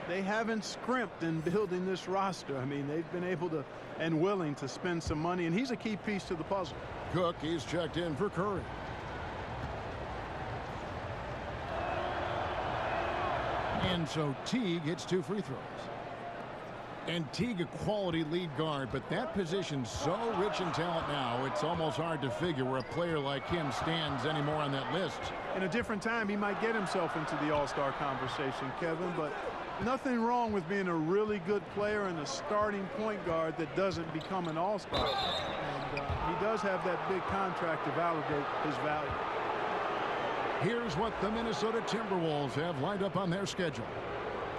They haven't scrimped in building this roster. I mean, they've been able to and willing to spend some money, and he's a key piece to the puzzle. Cook, he's checked in for Curry. And so Teague hits 2 free throws. And Teague, a quality lead guard, but that position's so rich in talent now, it's almost hard to figure where a player like him stands anymore on that list. In a different time, he might get himself into the all-star conversation, Kevin, but nothing wrong with being a really good player and a starting point guard that doesn't become an all-star. And he does have that big contract to validate his value. Here's what the Minnesota Timberwolves have lined up on their schedule.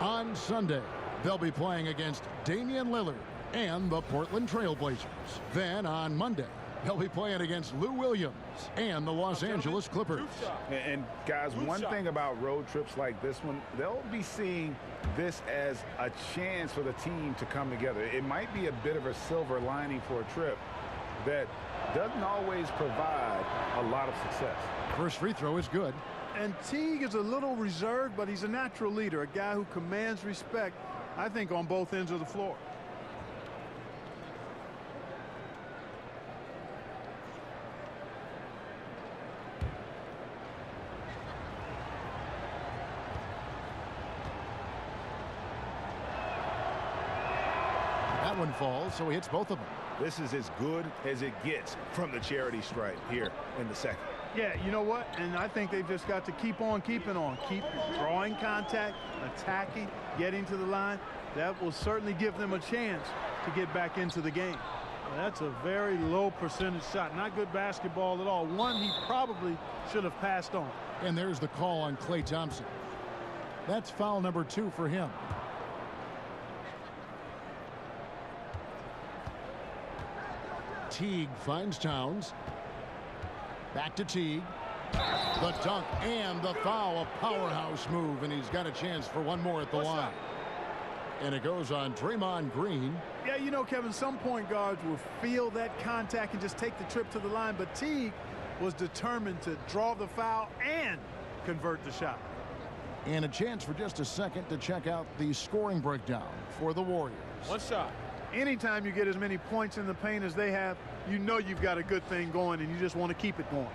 On Sunday, they'll be playing against Damian Lillard and the Portland Trail Blazers. Then on Monday, they'll be playing against Lou Williams and the Los Angeles Clippers. And guys, one thing about road trips like this one, they'll be seeing this as a chance for the team to come together. It might be a bit of a silver lining for a trip that doesn't always provide a lot of success. First free throw is good. And Teague is a little reserved, but he's a natural leader, a guy who commands respect, I think, on both ends of the floor. That one falls, so he hits both of them. This is as good as it gets from the charity stripe here in the second. Yeah, you know what? And I think they've just got to keep on keeping on. Keep drawing contact, attacking, getting to the line. That will certainly give them a chance to get back into the game. Well, that's a very low percentage shot. Not good basketball at all. One he probably should have passed on. And there's the call on Klay Thompson. That's foul number 2 for him. Teague finds Towns. Back to Teague. The dunk and the foul, a powerhouse move, and he's got a chance for one more at the line. And it goes on Draymond Green. Yeah, you know, Kevin, some point guards will feel that contact and just take the trip to the line, but Teague was determined to draw the foul and convert the shot. And a chance for just a second to check out the scoring breakdown for the Warriors. One shot. Anytime you get as many points in the paint as they have, you know you've got a good thing going, and you just want to keep it going.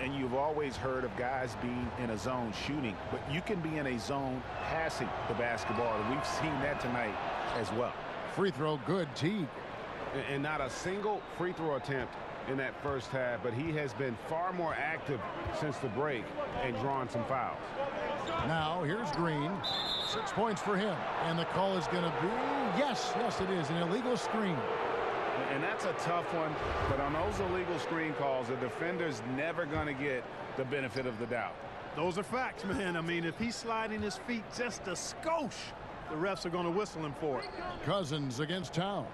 And you've always heard of guys being in a zone shooting, but you can be in a zone passing the basketball, and we've seen that tonight as well. Free throw good, Teague. And not a single free throw attempt in that first half, but he has been far more active since the break and drawn some fouls. Now here's Green. 6 points for him. And the call is going to be, yes, it is, an illegal screen. And that's a tough one, but on those illegal screen calls, the defender's never going to get the benefit of the doubt. Those are facts, man. I mean, if he's sliding his feet just a skosh, the refs are going to whistle him for it. Cousins against Towns.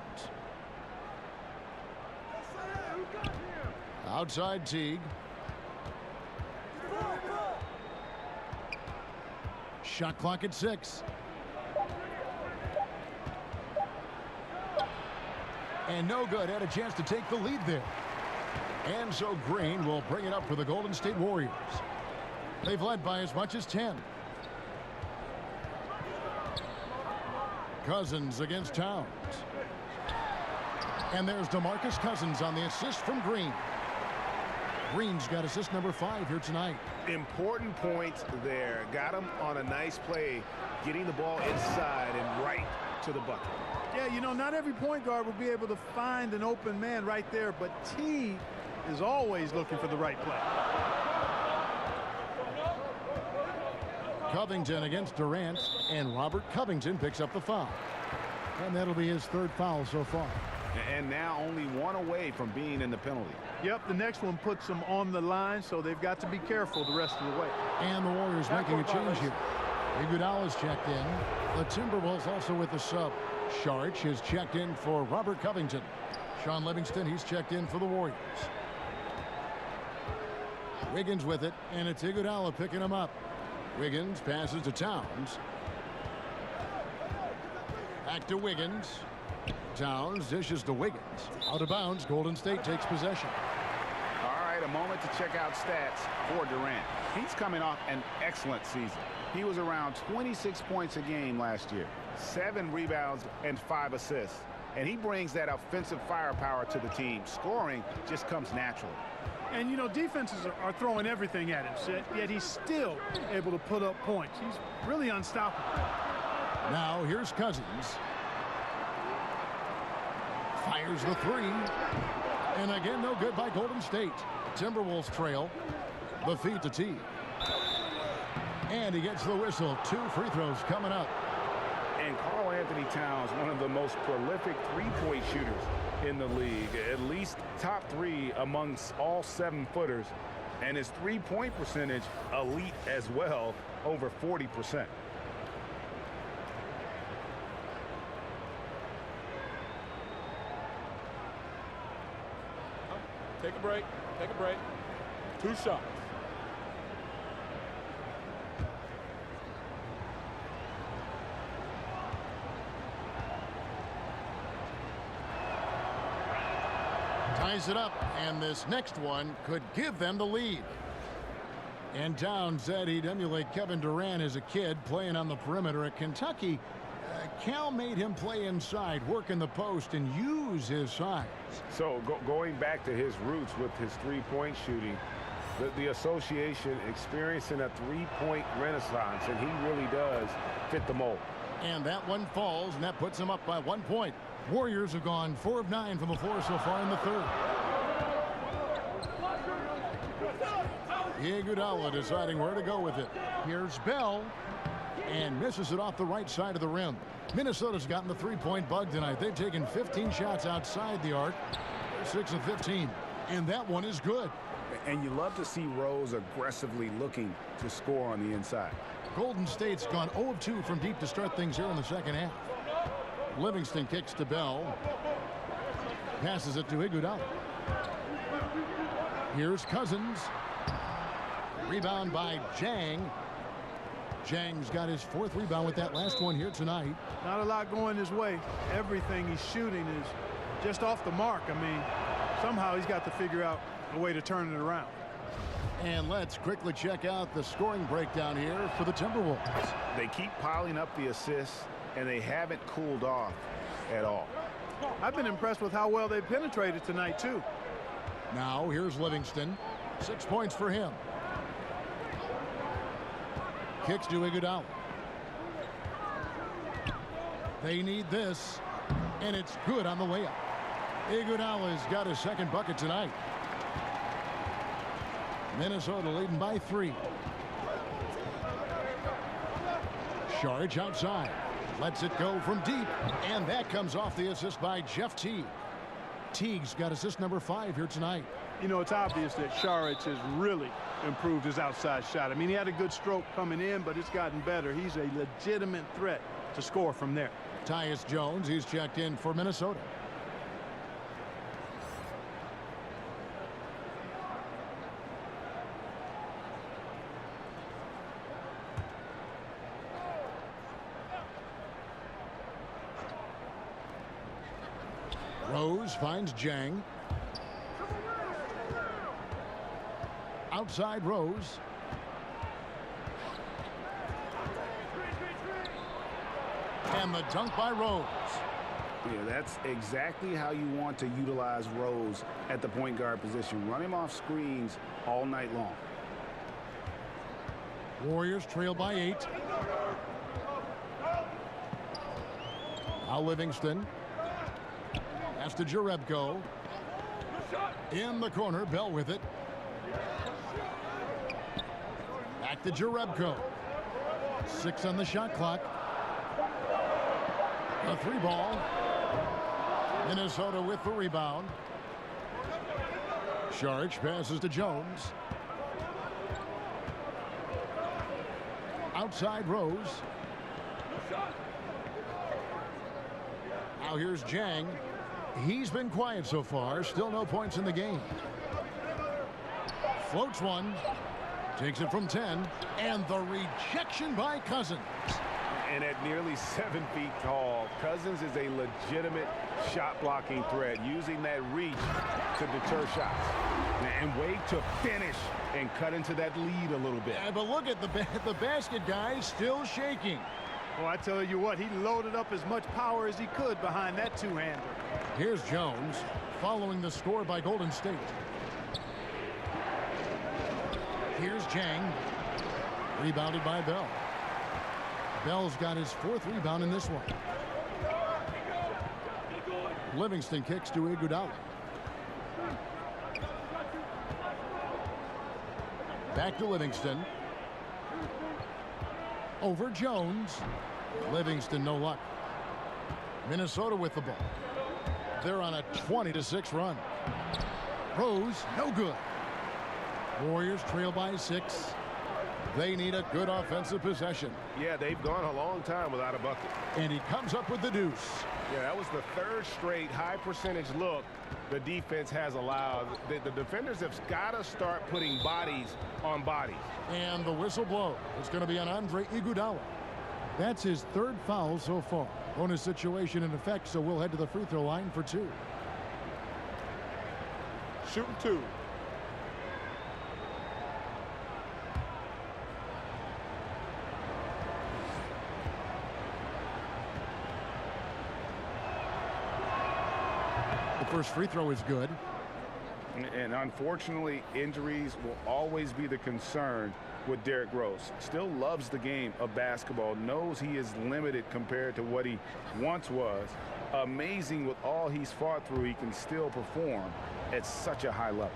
Outside Teague. Shot clock at 6. And no good. Had a chance to take the lead there. And so Green will bring it up for the Golden State Warriors. They've led by as much as 10. Cousins against Towns. And there's DeMarcus Cousins on the assist from Green. Green's got assist number 5 here tonight. Important points there. Got him on a nice play, getting the ball inside and right to the bucket. Yeah, you know, not every point guard will be able to find an open man right there, but T is always looking for the right play. Covington against Durant, and Robert Covington picks up the foul. And that'll be his 3rd foul so far. And now only 1 away from being in the penalty. Yep, the next one puts them on the line, so they've got to be careful the rest of the way. And the Warriors making a change here. Iguodala's checked in. The Timberwolves also with the sub. Sharch has checked in for Robert Covington. Sean Livingston, he's checked in for the Warriors. Wiggins with it, and it's Iguodala picking him up. Wiggins passes to Towns. Back to Wiggins. Towns dishes to Wiggins. Out of bounds, Golden State takes possession. All right, a moment to check out stats for Durant. He's coming off an excellent season. He was around 26 points a game last year, 7 rebounds and 5 assists. And he brings that offensive firepower to the team. Scoring just comes naturally. And, you know, defenses are throwing everything at him, yet he's still able to put up points. He's really unstoppable. Now here's Cousins. Fires the 3. And again, no good by Golden State. Timberwolves trail. The feed to T. And he gets the whistle. 2 free throws coming up. And Karl Anthony Towns, one of the most prolific three-point shooters in the league, at least top 3 amongst all 7-footers. And his three-point percentage elite as well, over 40%. Take a break. Take a break. 2 shots. Ties it up, and this next one could give them the lead. And Towns said he'd emulate Kevin Durant as a kid playing on the perimeter at Kentucky. Cal made him play inside, work in the post, and use his size. So going back to his roots with his three-point shooting, the association experiencing a three-point renaissance, and he really does fit the mold. And that one falls, and that puts him up by 1 point. Warriors have gone 4 of 9 from the floor so far in the 3rd. Iguodala deciding where to go with it. Here's Bell, and misses it off the right side of the rim. Minnesota's gotten the 3-point bug tonight. They've taken 15 shots outside the arc. They're 6 of 15, and that one is good. And you love to see Rose aggressively looking to score on the inside. Golden State's gone 0 of 2 from deep to start things here in the 2nd half. Livingston kicks to Bell. Passes it to Iguodala. Here's Cousins. Rebound by Jang. Jang's got his 4th rebound with that last one here tonight. Not a lot going his way. Everything he's shooting is just off the mark. I mean, somehow he's got to figure out a way to turn it around. And let's quickly check out the scoring breakdown here for the Timberwolves. They keep piling up the assists, and they haven't cooled off at all. I've been impressed with how well they've penetrated tonight, too. Now, here's Livingston. 6 points for him. Kicks to Iguodala. They need this, and it's good on the layup. Iguodala's got his second bucket tonight. Minnesota leading by 3. Saric outside. Lets it go from deep. And that comes off the assist by Jeff Teague. Teague's got assist number 5 here tonight. You know, it's obvious that Saric has really improved his outside shot. I mean, he had a good stroke coming in, but it's gotten better. He's a legitimate threat to score from there. Tyus Jones, he's checked in for Minnesota. Rose finds Jang. Outside Rose. And the dunk by Rose. Yeah, that's exactly how you want to utilize Rose at the point guard position. Run him off screens all night long. Warriors trail by 8. Now Livingston. Pass to Jerebko. In the corner, Bell with it. Back to Jerebko. 6 on the shot clock. A 3 ball. Minnesota with the rebound. Saric passes to Jones. Outside Rose. Now here's Jang. He's been quiet so far. Still no points in the game. Floats one. Takes it from 10. And the rejection by Cousins. And at nearly 7 feet tall, Cousins is a legitimate shot-blocking threat, using that reach to deter shots. And wait to finish and cut into that lead a little bit. Yeah, but look at the basket guy still shaking. Well, I tell you what, he loaded up as much power as he could behind that two-hander. Here's Jones following the score by Golden State. Here's Jang. Rebounded by Bell. Bell's got his 4th rebound in this one. Livingston kicks to Iguodala. Back to Livingston. Over Jones. Livingston no luck. Minnesota with the ball. They're on a 20-6 run. Rose no good. Warriors trail by 6. They need a good offensive possession. Yeah, they've gone a long time without a bucket. And he comes up with the deuce. Yeah, that was the 3rd straight high percentage look the defense has allowed. The defenders have got to start putting bodies on bodies. And the whistle blows. It's going to be on Andre Iguodala. That's his 3rd foul so far. Bonus situation in effect, so we'll head to the free throw line for 2. Shooting 2. First free throw is good. And unfortunately, injuries will always be the concern with Derrick Rose. Still loves the game of basketball, knows he is limited compared to what he once was. Amazing with all he's fought through, he can still perform at such a high level.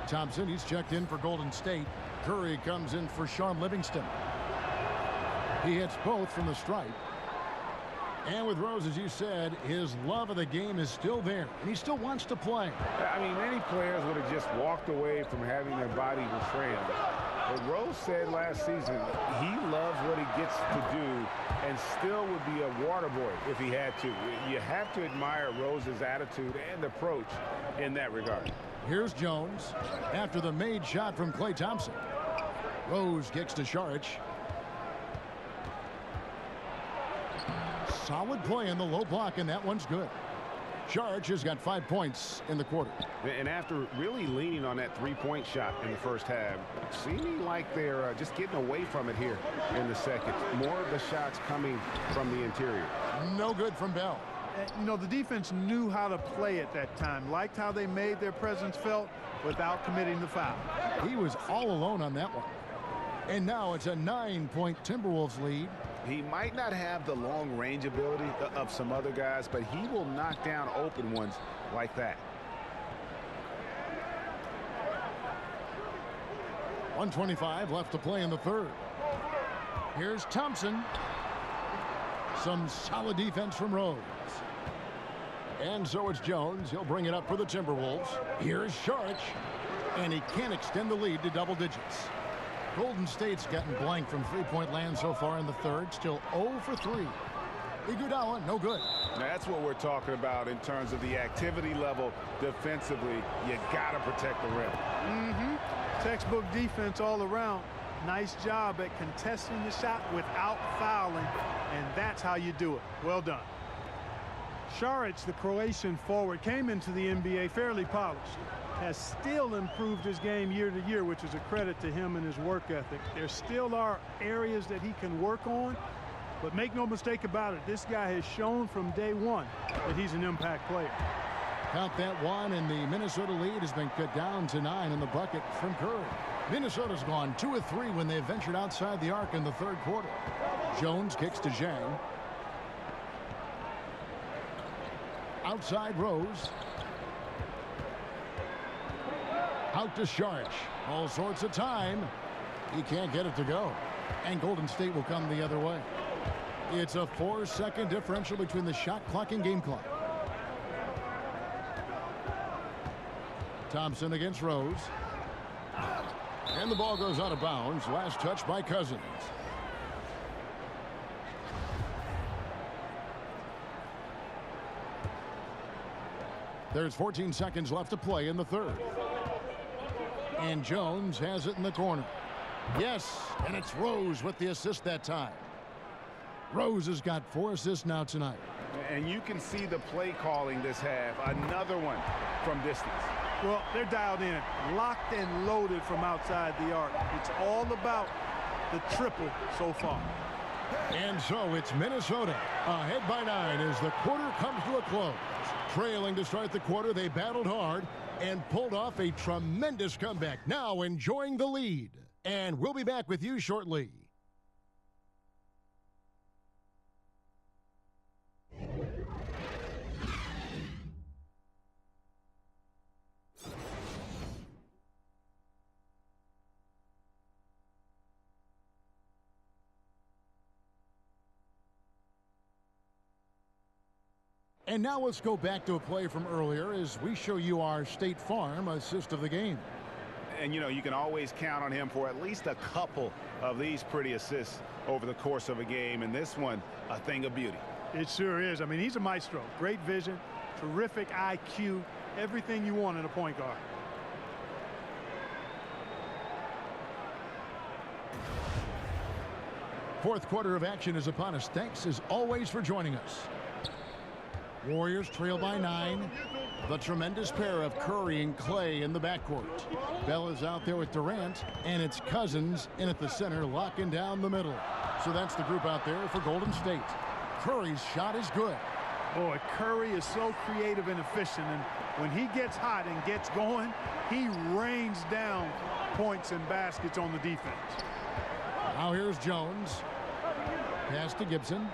Thompson, he's checked in for Golden State. Curry comes in for Sean Livingston. He hits both from the stripe. And with Rose, as you said, his love of the game is still there, and he still wants to play. I mean, many players would have just walked away from having their body befriend. But Rose said last season he loves what he gets to do and still would be a water boy if he had to. You have to admire Rose's attitude and approach in that regard. Here's Jones after the made shot from Klay Thompson. Rose kicks to Saric. Solid play in the low block, and that one's good. Saric has got 5 points in the quarter. And after really leaning on that three-point shot in the first half, seeming like they're just getting away from it here in the second. More of the shots coming from the interior. No good from Bell. You know, the defense knew how to play at that time, liked how they made their presence felt without committing the foul. He was all alone on that one. And now it's a 9-point Timberwolves lead He might not have the long range ability of some other guys, but he will knock down open ones like that. 1:25 left to play in the third. Here's Thompson. Some solid defense from Rose. And so it's Jones. He'll bring it up for the Timberwolves. Here's Saric. And he can't extend the lead to double digits. Golden State's gotten blank from three-point land so far in the third. Still 0 for 3. Iguodala, no good. Now that's what we're talking about in terms of the activity level defensively. You got to protect the rim. Textbook defense all around. Nice job at contesting the shot without fouling, and that's how you do it. Well done. Saric, the Croatian forward, came into the NBA fairly polished. Has still improved his game year to year, which is a credit to him and his work ethic. There still are areas that he can work on, but make no mistake about it, this guy has shown from day one that he's an impact player. Count that one, and the Minnesota lead has been cut down to 9 in the bucket from Curry. Minnesota's gone 2 of 3 when they ventured outside the arc in the third quarter. Jones kicks to Zhang. Outside Rose. Out to Saric. All sorts of time. He can't get it to go. And Golden State will come the other way. It's a 4-second differential between the shot clock and game clock. Thompson against Rose. And the ball goes out of bounds. Last touch by Cousins. There's 14 seconds left to play in the third. And Jones has it in the corner. Yes, and it's Rose with the assist that time. Rose has got 4 assists now tonight. And you can see the play calling this half. Another one from distance. Well, they're dialed in, locked and loaded from outside the arc. It's all about the triple so far. And so it's Minnesota ahead by 9 as the quarter comes to a close. Trailing to start the quarter, they battled hard and pulled off a tremendous comeback. Now enjoying the lead. And we'll be back with you shortly. And now let's go back to a play from earlier as we show you our State Farm assist of the game. And, you know, you can always count on him for at least a couple of these pretty assists over the course of a game. And this one, a thing of beauty. It sure is. I mean, he's a maestro. Great vision, terrific IQ, everything you want in a point guard. Fourth quarter of action is upon us. Thanks as always for joining us. Warriors trail by 9. The tremendous pair of Curry and Clay in the backcourt. Bell is out there with Durant, and it's Cousins in at the center, locking down the middle. So that's the group out there for Golden State. Curry's shot is good. Boy, Curry is so creative and efficient, and when he gets hot and gets going, he rains down points and baskets on the defense. Now here's Jones. Pass to Gibson.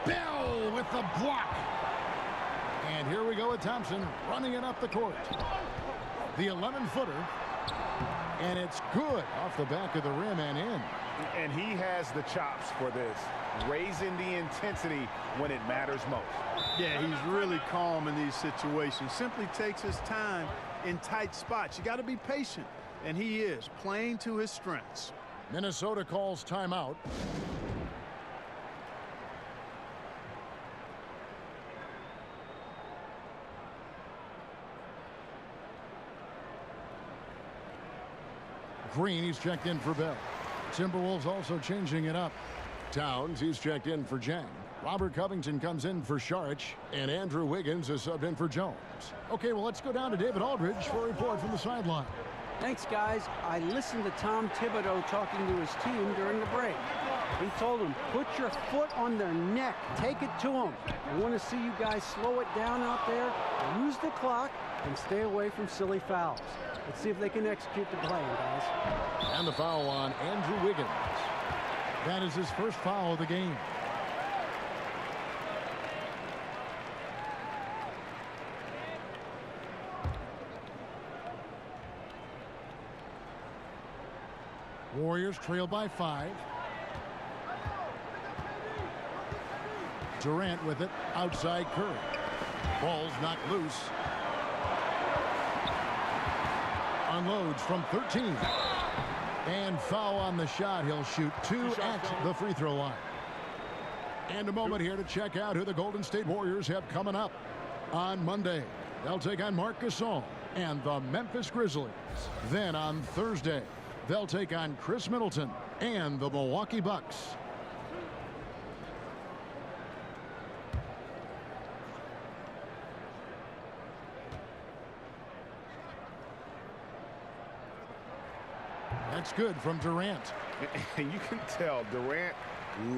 Bell with the block. And here we go with Thompson running it up the court. The 11-footer. And it's good off the back of the rim and in. And he has the chops for this, raising the intensity when it matters most. Yeah, he's really calm in these situations. Simply takes his time in tight spots. You got to be patient, and he is playing to his strengths. Minnesota calls timeout. Green, he's checked in for Bell. Timberwolves also changing it up. Towns, he's checked in for Zhang. Robert Covington comes in for Saric, and Andrew Wiggins is subbed in for Jones. Okay, well, let's go down to David Aldridge for a report from the sideline. Thanks, guys. I listened to Tom Thibodeau talking to his team during the break. He told them, put your foot on their neck. Take it to them. I want to see you guys slow it down out there, use the clock, and stay away from silly fouls. Let's see if they can execute the plan, guys. And the foul on Andrew Wiggins. That is his first foul of the game. Warriors trail by 5. Durant with it outside Curry. Ball's knocked loose. Unloads from 13. And foul on the shot. He'll shoot 2 at the free throw line. And a moment here to check out who the Golden State Warriors have coming up. On Monday, they'll take on Marc Gasol and the Memphis Grizzlies. Then on Thursday, they'll take on Chris Middleton and the Milwaukee Bucks. That's good from Durant. And you can tell Durant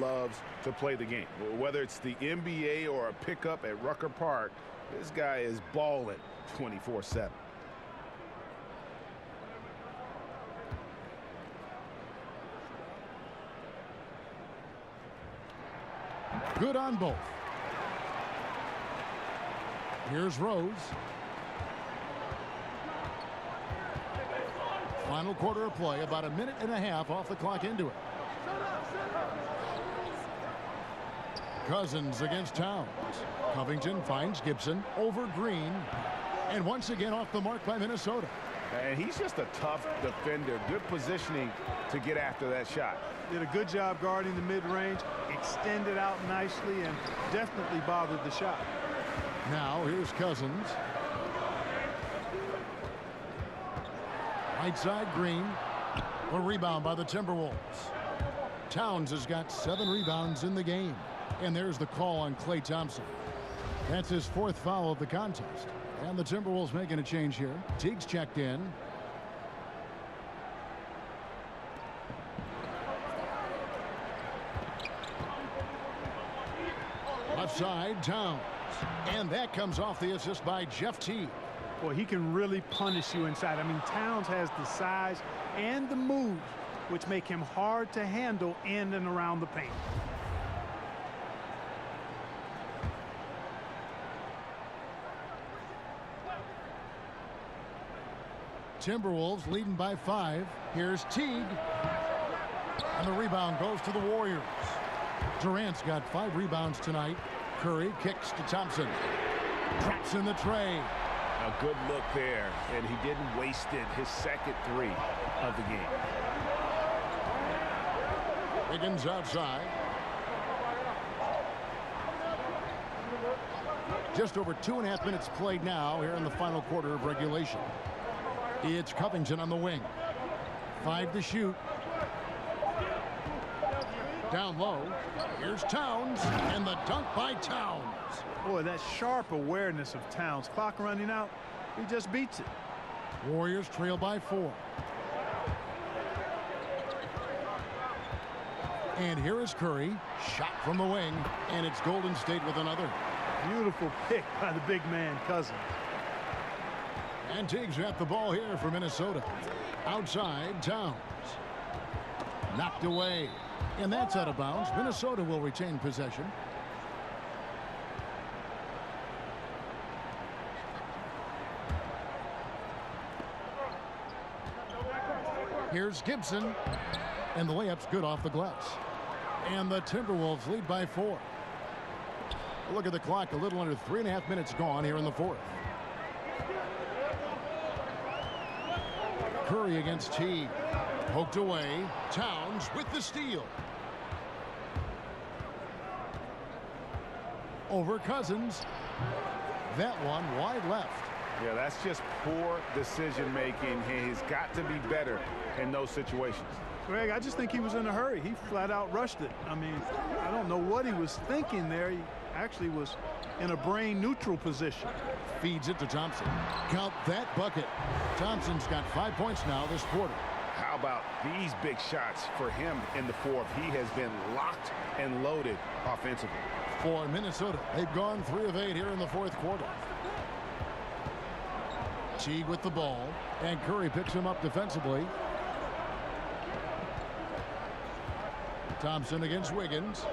loves to play the game. Whether it's the NBA or a pickup at Rucker Park, this guy is balling 24/7. Good on both. Here's Rose. Final quarter of play, about a minute and a half off the clock into it. Cousins against Towns. Covington finds Gibson over Green. And once again off the mark by Minnesota. And he's just a tough defender. Good positioning to get after that shot. Did a good job guarding the mid-range, extended out nicely, and definitely bothered the shot. Now here's Cousins. Right side Green. A rebound by the Timberwolves. Towns has got 7 rebounds in the game. And there's the call on Klay Thompson. That's his 4th foul of the contest. And the Timberwolves making a change here. Teague's checked in. Left side, Towns. And that comes off the assist by Jeff Teague. Boy, he can really punish you inside. I mean, Towns has the size and the moves, which make him hard to handle in and around the paint. Timberwolves leading by 5. Here's Teague. And the rebound goes to the Warriors. Durant's got 5 rebounds tonight. Curry kicks to Thompson. Drops in the tray. A good look there, and he didn't waste it. His second 3 of the game. Higgins outside. Just over 2.5 minutes played now here in the final quarter of regulation. It's Covington on the wing. 5 to shoot. Down low. Here's Towns, and the dunk by Towns. Boy, that sharp awareness of Towns. Clock running out. He just beats it. Warriors trail by 4. And here is Curry. Shot from the wing, and it's Golden State with another. Beautiful pick by the big man, Cousins. And Teague's got the ball here for Minnesota. Outside, Towns. Knocked away. And that's out of bounds. Minnesota will retain possession. Here's Gibson. And the layup's good off the glass. And the Timberwolves lead by 4. Look at the clock. A little under 3.5 minutes gone here in the 4th. Curry against Teague. Poked away. Towns with the steal. Over Cousins. That one wide left. Yeah, that's just poor decision making. He's got to be better in those situations. Greg, I just think he was in a hurry. He flat out rushed it. I mean, I don't know what he was thinking there. He actually was in a brain neutral position. Feeds it to Thompson. Count that bucket. Thompson's got 5 points now this quarter. How about these big shots for him in the 4th? He has been locked and loaded offensively. For Minnesota, they've gone 3 of 8 here in the 4th quarter. Teague with the ball, and Curry picks him up defensively. Thompson against Wiggins.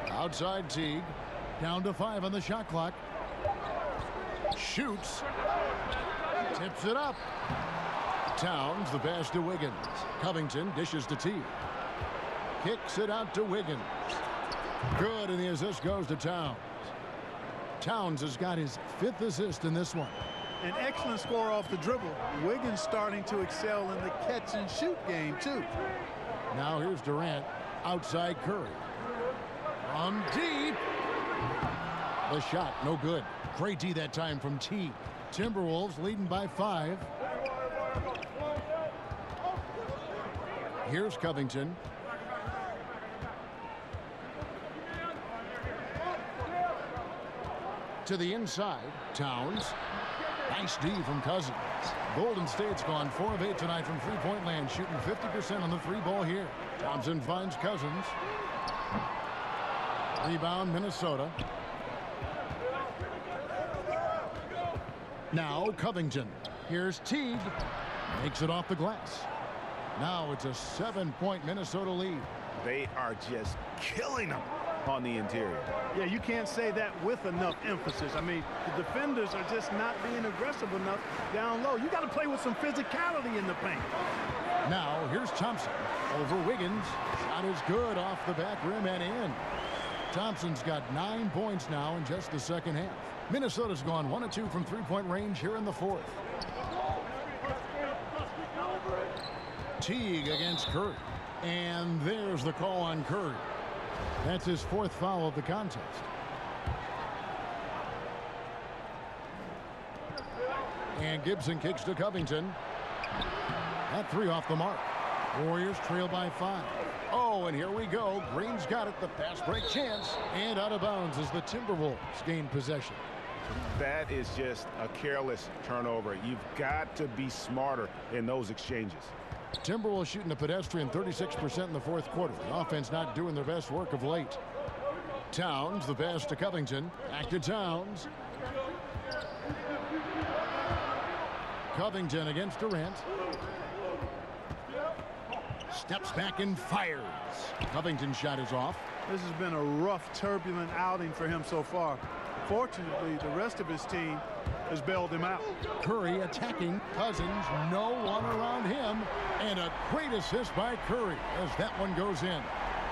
Outside Teague. Down to 5 on the shot clock. Shoots. Tips it up. Towns, the pass to Wiggins. Covington dishes to Teague. Kicks it out to Wiggins. Good, and the assist goes to Towns. Towns has got his 5th assist in this one. An excellent score off the dribble. Wiggins starting to excel in the catch and shoot game, too. Now here's Durant. Outside Curry. From deep. The shot, no good. Great D that time from Teague. Timberwolves leading by 5. Here's Covington. To the inside, Towns. Nice D from Cousins. Golden State's gone 4 of 8 tonight from three-point land, shooting 50% on the 3-ball here. Thompson finds Cousins. Rebound, Minnesota. Now Covington. Here's Teague. Makes it off the glass. Now it's a 7-point Minnesota lead. They are just killing them on the interior. Yeah, you can't say that with enough emphasis. I mean, the defenders are just not being aggressive enough down low. You got to play with some physicality in the paint. Now here's Thompson over Wiggins. Shot is good off the back rim and in. Thompson's got 9 points now in just the second half. Minnesota's gone 1 of 2 from three-point range here in the 4th. Teague against Curry. And there's the call on Curry. That's his 4th foul of the contest. And Gibson kicks to Covington. That 3 off the mark. Warriors trail by 5. Oh, and here we go. Green's got it. The fast break chance. And out of bounds as the Timberwolves gain possession. That is just a careless turnover. You've got to be smarter in those exchanges. Timberwolves shooting a pedestrian 36% in the 4th quarter. The offense not doing their best work of late. Towns, the pass to Covington. Back to Towns. Covington against Durant. Steps back and fires. Covington's shot is off. This has been a rough, turbulent outing for him so far. Fortunately, the rest of his team has bailed him out. Curry attacking Cousins. No one around him. And a great assist by Curry as that one goes in.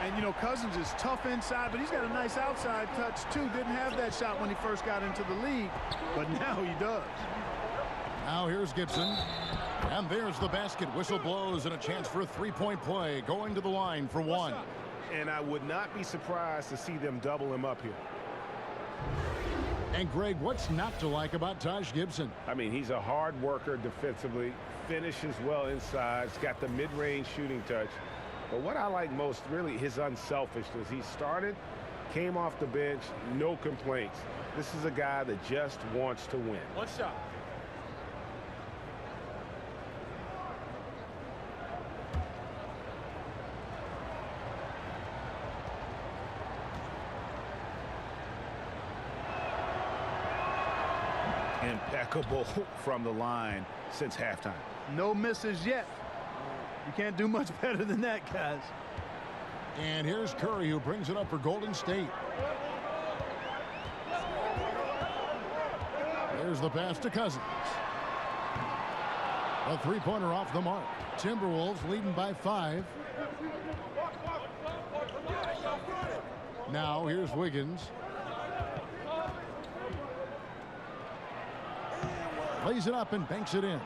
And, you know, Cousins is tough inside, but he's got a nice outside touch, too. Didn't have that shot when he first got into the league, but now he does. Now here's Gibson. And there's the basket. Whistle blows and a chance for a 3-point play. Going to the line for 1. And I would not be surprised to see them double him up here. And Greg, what's not to like about Taj Gibson? I mean, he's a hard worker defensively, finishes well inside, he's got the mid-range shooting touch. But what I like most, really, his unselfishness. He started, came off the bench, no complaints. This is a guy that just wants to win. 1 shot. Impeccable from the line since halftime. No misses yet. You can't do much better than that, guys. And here's Curry, who brings it up for Golden State. There's the pass to Cousins. A 3-pointer off the mark. Timberwolves leading by 5. Now here's Wiggins. Lays it up and banks it in.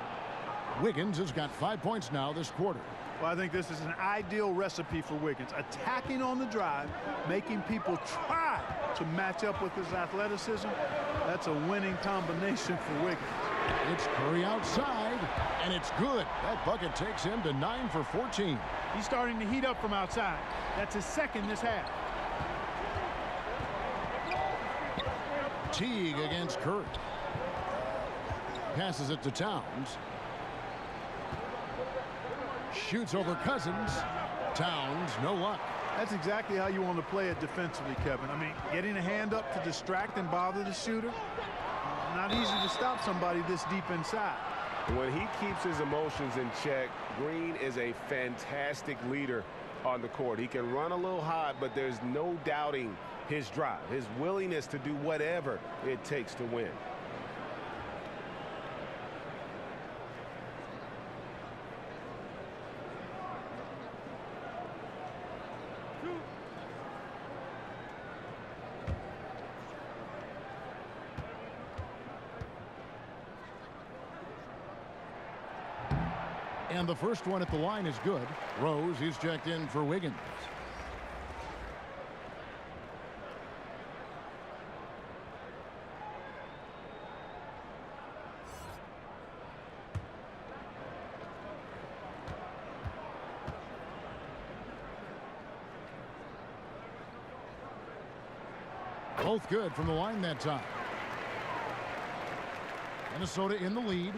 Wiggins has got 5 points now this quarter. Well, I think this is an ideal recipe for Wiggins. Attacking on the drive, making people try to match up with his athleticism. That's a winning combination for Wiggins. It's Curry outside, and it's good. That bucket takes him to 9 for 14. He's starting to heat up from outside. That's his 2nd this half. Teague against Curry. Passes it to Towns. Shoots over Cousins. Towns, no luck. That's exactly how you want to play it defensively, Kevin. I mean, getting a hand up to distract and bother the shooter. Not easy to stop somebody this deep inside. When he keeps his emotions in check, Green is a fantastic leader on the court. He can run a little hot, but there's no doubting his drive, his willingness to do whatever it takes to win. And the first one at the line is good. Rose is checked in for Wiggins. Both good from the line that time. Minnesota in the lead.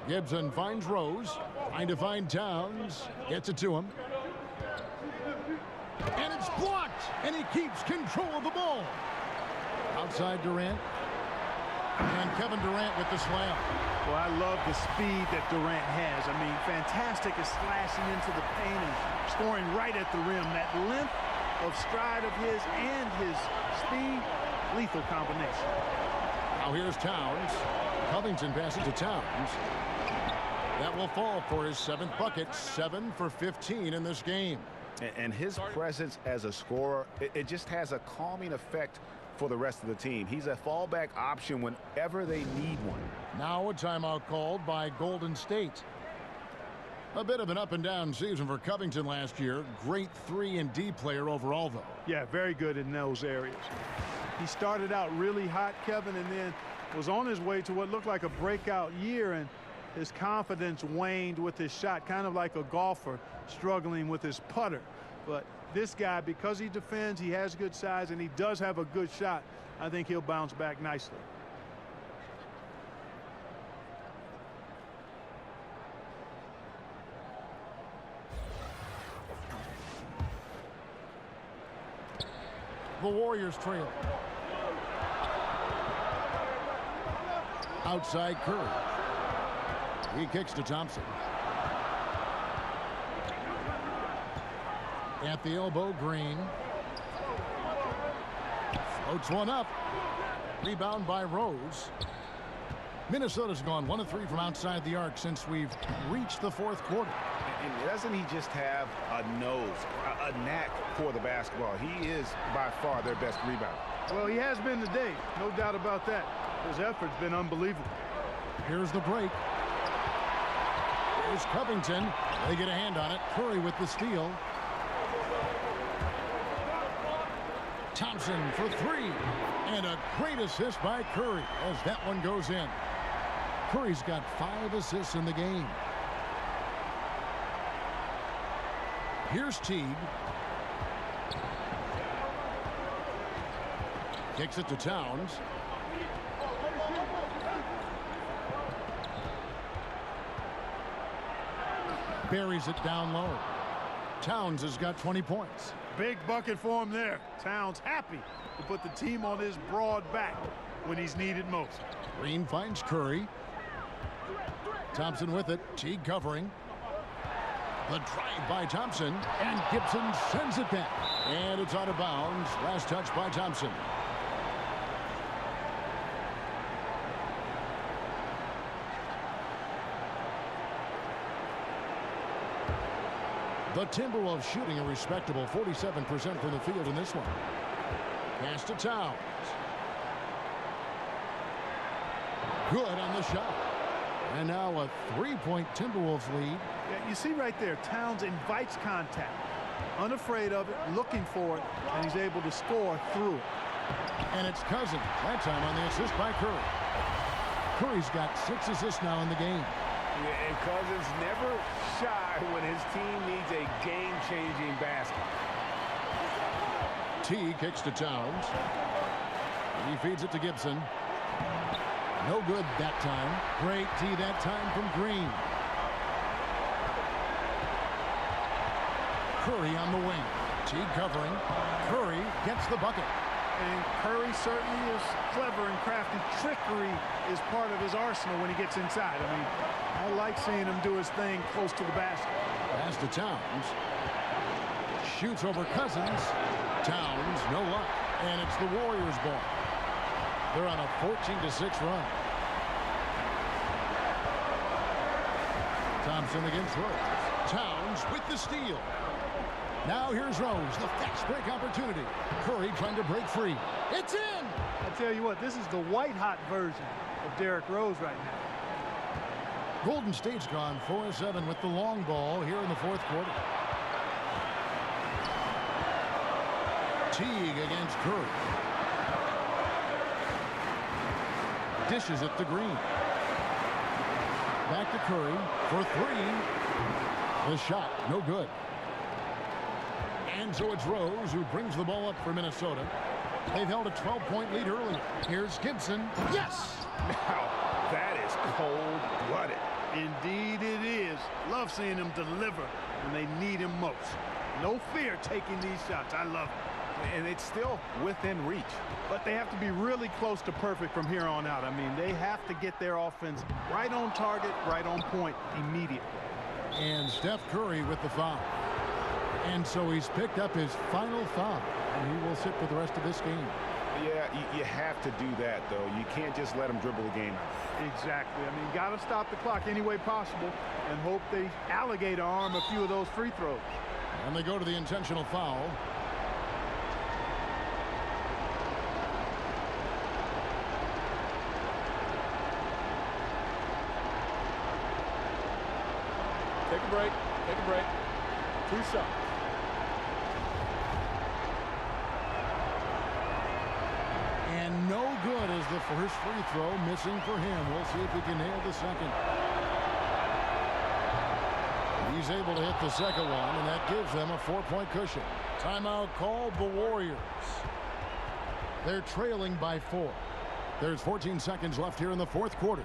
Gibson finds Rose, trying to find Towns, gets it to him. And it's blocked, and he keeps control of the ball. Outside Durant. And Kevin Durant with the slam. Well, I love the speed that Durant has. I mean, fantastic at slashing into the paint and scoring right at the rim. That length of stride of his and his speed, lethal combination. Now here's Towns. Covington passes to Towns. That will fall for his 7th bucket, 7 for 15 in this game. And his presence as a scorer, it just has a calming effect for the rest of the team. He's a fallback option whenever they need one. Now a timeout called by Golden State. A bit of an up-and-down season for Covington last year. Great 3-and-D player overall, though. Yeah, very good in those areas. He started out really hot, Kevin, and then was on his way to what looked like a breakout year, and his confidence waned with his shot, kind of like a golfer struggling with his putter. But this guy, because he defends, he has good size, and he does have a good shot, I think he'll bounce back nicely. The Warriors trail. Outside Curry. He kicks to Thompson. At the elbow, Green. Floats one up. Rebound by Rose. Minnesota's gone 1 of 3 from outside the arc since we've reached the 4th quarter. And doesn't he just have a nose, a knack for the basketball? He is by far their best rebounder. Well, he has been today, no doubt about that. His effort's been unbelievable. Here's the break. Here's Covington. They get a hand on it. Curry with the steal. Thompson for 3. And a great assist by Curry as that one goes in. Curry's got 5 assists in the game. Here's Teague. Kicks it to Towns. Buries it down low. Towns has got 20 points. Big bucket for him there. Towns happy to put the team on his broad back when he's needed most. Green finds Curry. Thompson with it. Teague covering. The drive by Thompson, and Gibson sends it back. And it's out of bounds. Last touch by Thompson. The Timberwolves shooting a respectable 47% from the field in this one. Pass to Towns. Good on the shot. And now a 3-point Timberwolves lead. Yeah, you see right there, Towns invites contact. Unafraid of it, looking for it, and he's able to score through it. And it's Cousins, that time on the assist by Curry. Curry's got 6 assists now in the game. Yeah, and Cousins never shy when his team needs a game-changing basket. T kicks to Towns. He feeds it to Gibson. No good that time. Great T that time from Green. Curry on the wing. T covering. Curry gets the bucket. And Curry certainly is clever and crafty. Trickery is part of his arsenal when he gets inside. I mean, I like seeing him do his thing close to the basket. Pass to Towns. Shoots over Cousins. Towns, no luck. And it's the Warriors' ball. They're on a 14-6 run. Thompson against Rose. Towns with the steal. Now here's Rose, the fast break opportunity. Curry trying to break free. It's in! I tell you what, this is the white-hot version of Derrick Rose right now. Golden State's gone 4-7 with the long ball here in the fourth quarter. Teague against Curry. Dishes it to Green. Back to Curry for three. The shot, no good. And so it's Rose who brings the ball up for Minnesota. They've held a 12-point lead earlier. Here's Gibson. Yes! Now, that is cold-blooded. Indeed it is. Love seeing him deliver when they need him most. No fear taking these shots. I love it. And it's still within reach. But they have to be really close to perfect from here on out. I mean, they have to get their offense right on target, right on point immediately. And Steph Curry with the foul. And so he's picked up his final foul, and he will sit for the rest of this game. Yeah, you have to do that, though. You can't just let him dribble the game out. Exactly. I mean, got to stop the clock any way possible and hope they alligator arm a few of those free throws. And they go to the intentional foul. Take a break. Take a break. 2 shots. And no good as the first free throw missing for him. We'll see if he can nail the second. He's able to hit the second one, and that gives them a 4-point cushion. Timeout called the Warriors. They're trailing by 4. There's 14 seconds left here in the fourth quarter.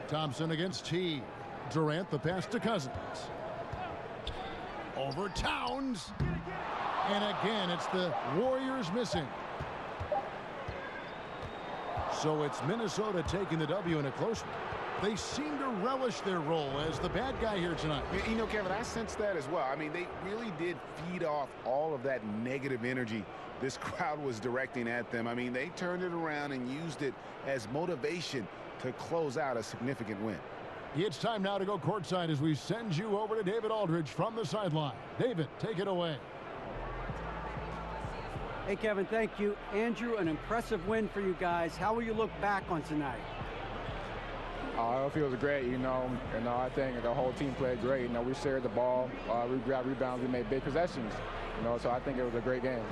Thompson against T. Durant, the pass to Cousins. Over Towns. And again, it's the Warriors missing. So it's Minnesota taking the W in a close one. They seem to relish their role as the bad guy here tonight. You know, Kevin, I sense that as well. I mean, they really did feed off all of that negative energy this crowd was directing at them. I mean, they turned it around and used it as motivation to close out a significant win. It's time now to go courtside as we send you over to David Aldridge from the sideline. David, take it away. Hey, Kevin, thank you. Andrew, an impressive win for you guys. How will you look back on tonight? It feels great, I think the whole team played great. We shared the ball, we grabbed rebounds, we made big possessions, so I think it was a great game.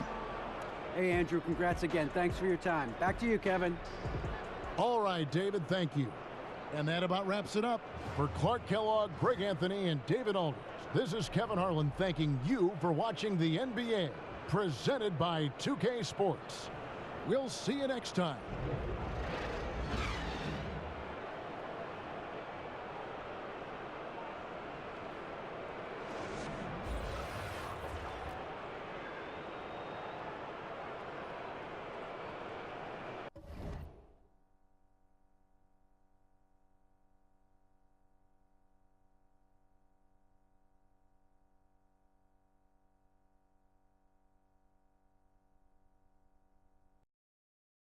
Hey, Andrew, congrats again. Thanks for your time. Back to you, Kevin. All right, David, thank you. And that about wraps it up. For Clark Kellogg, Greg Anthony, and David Aldridge, this is Kevin Harlan thanking you for watching the NBA, presented by 2K Sports. We'll see you next time.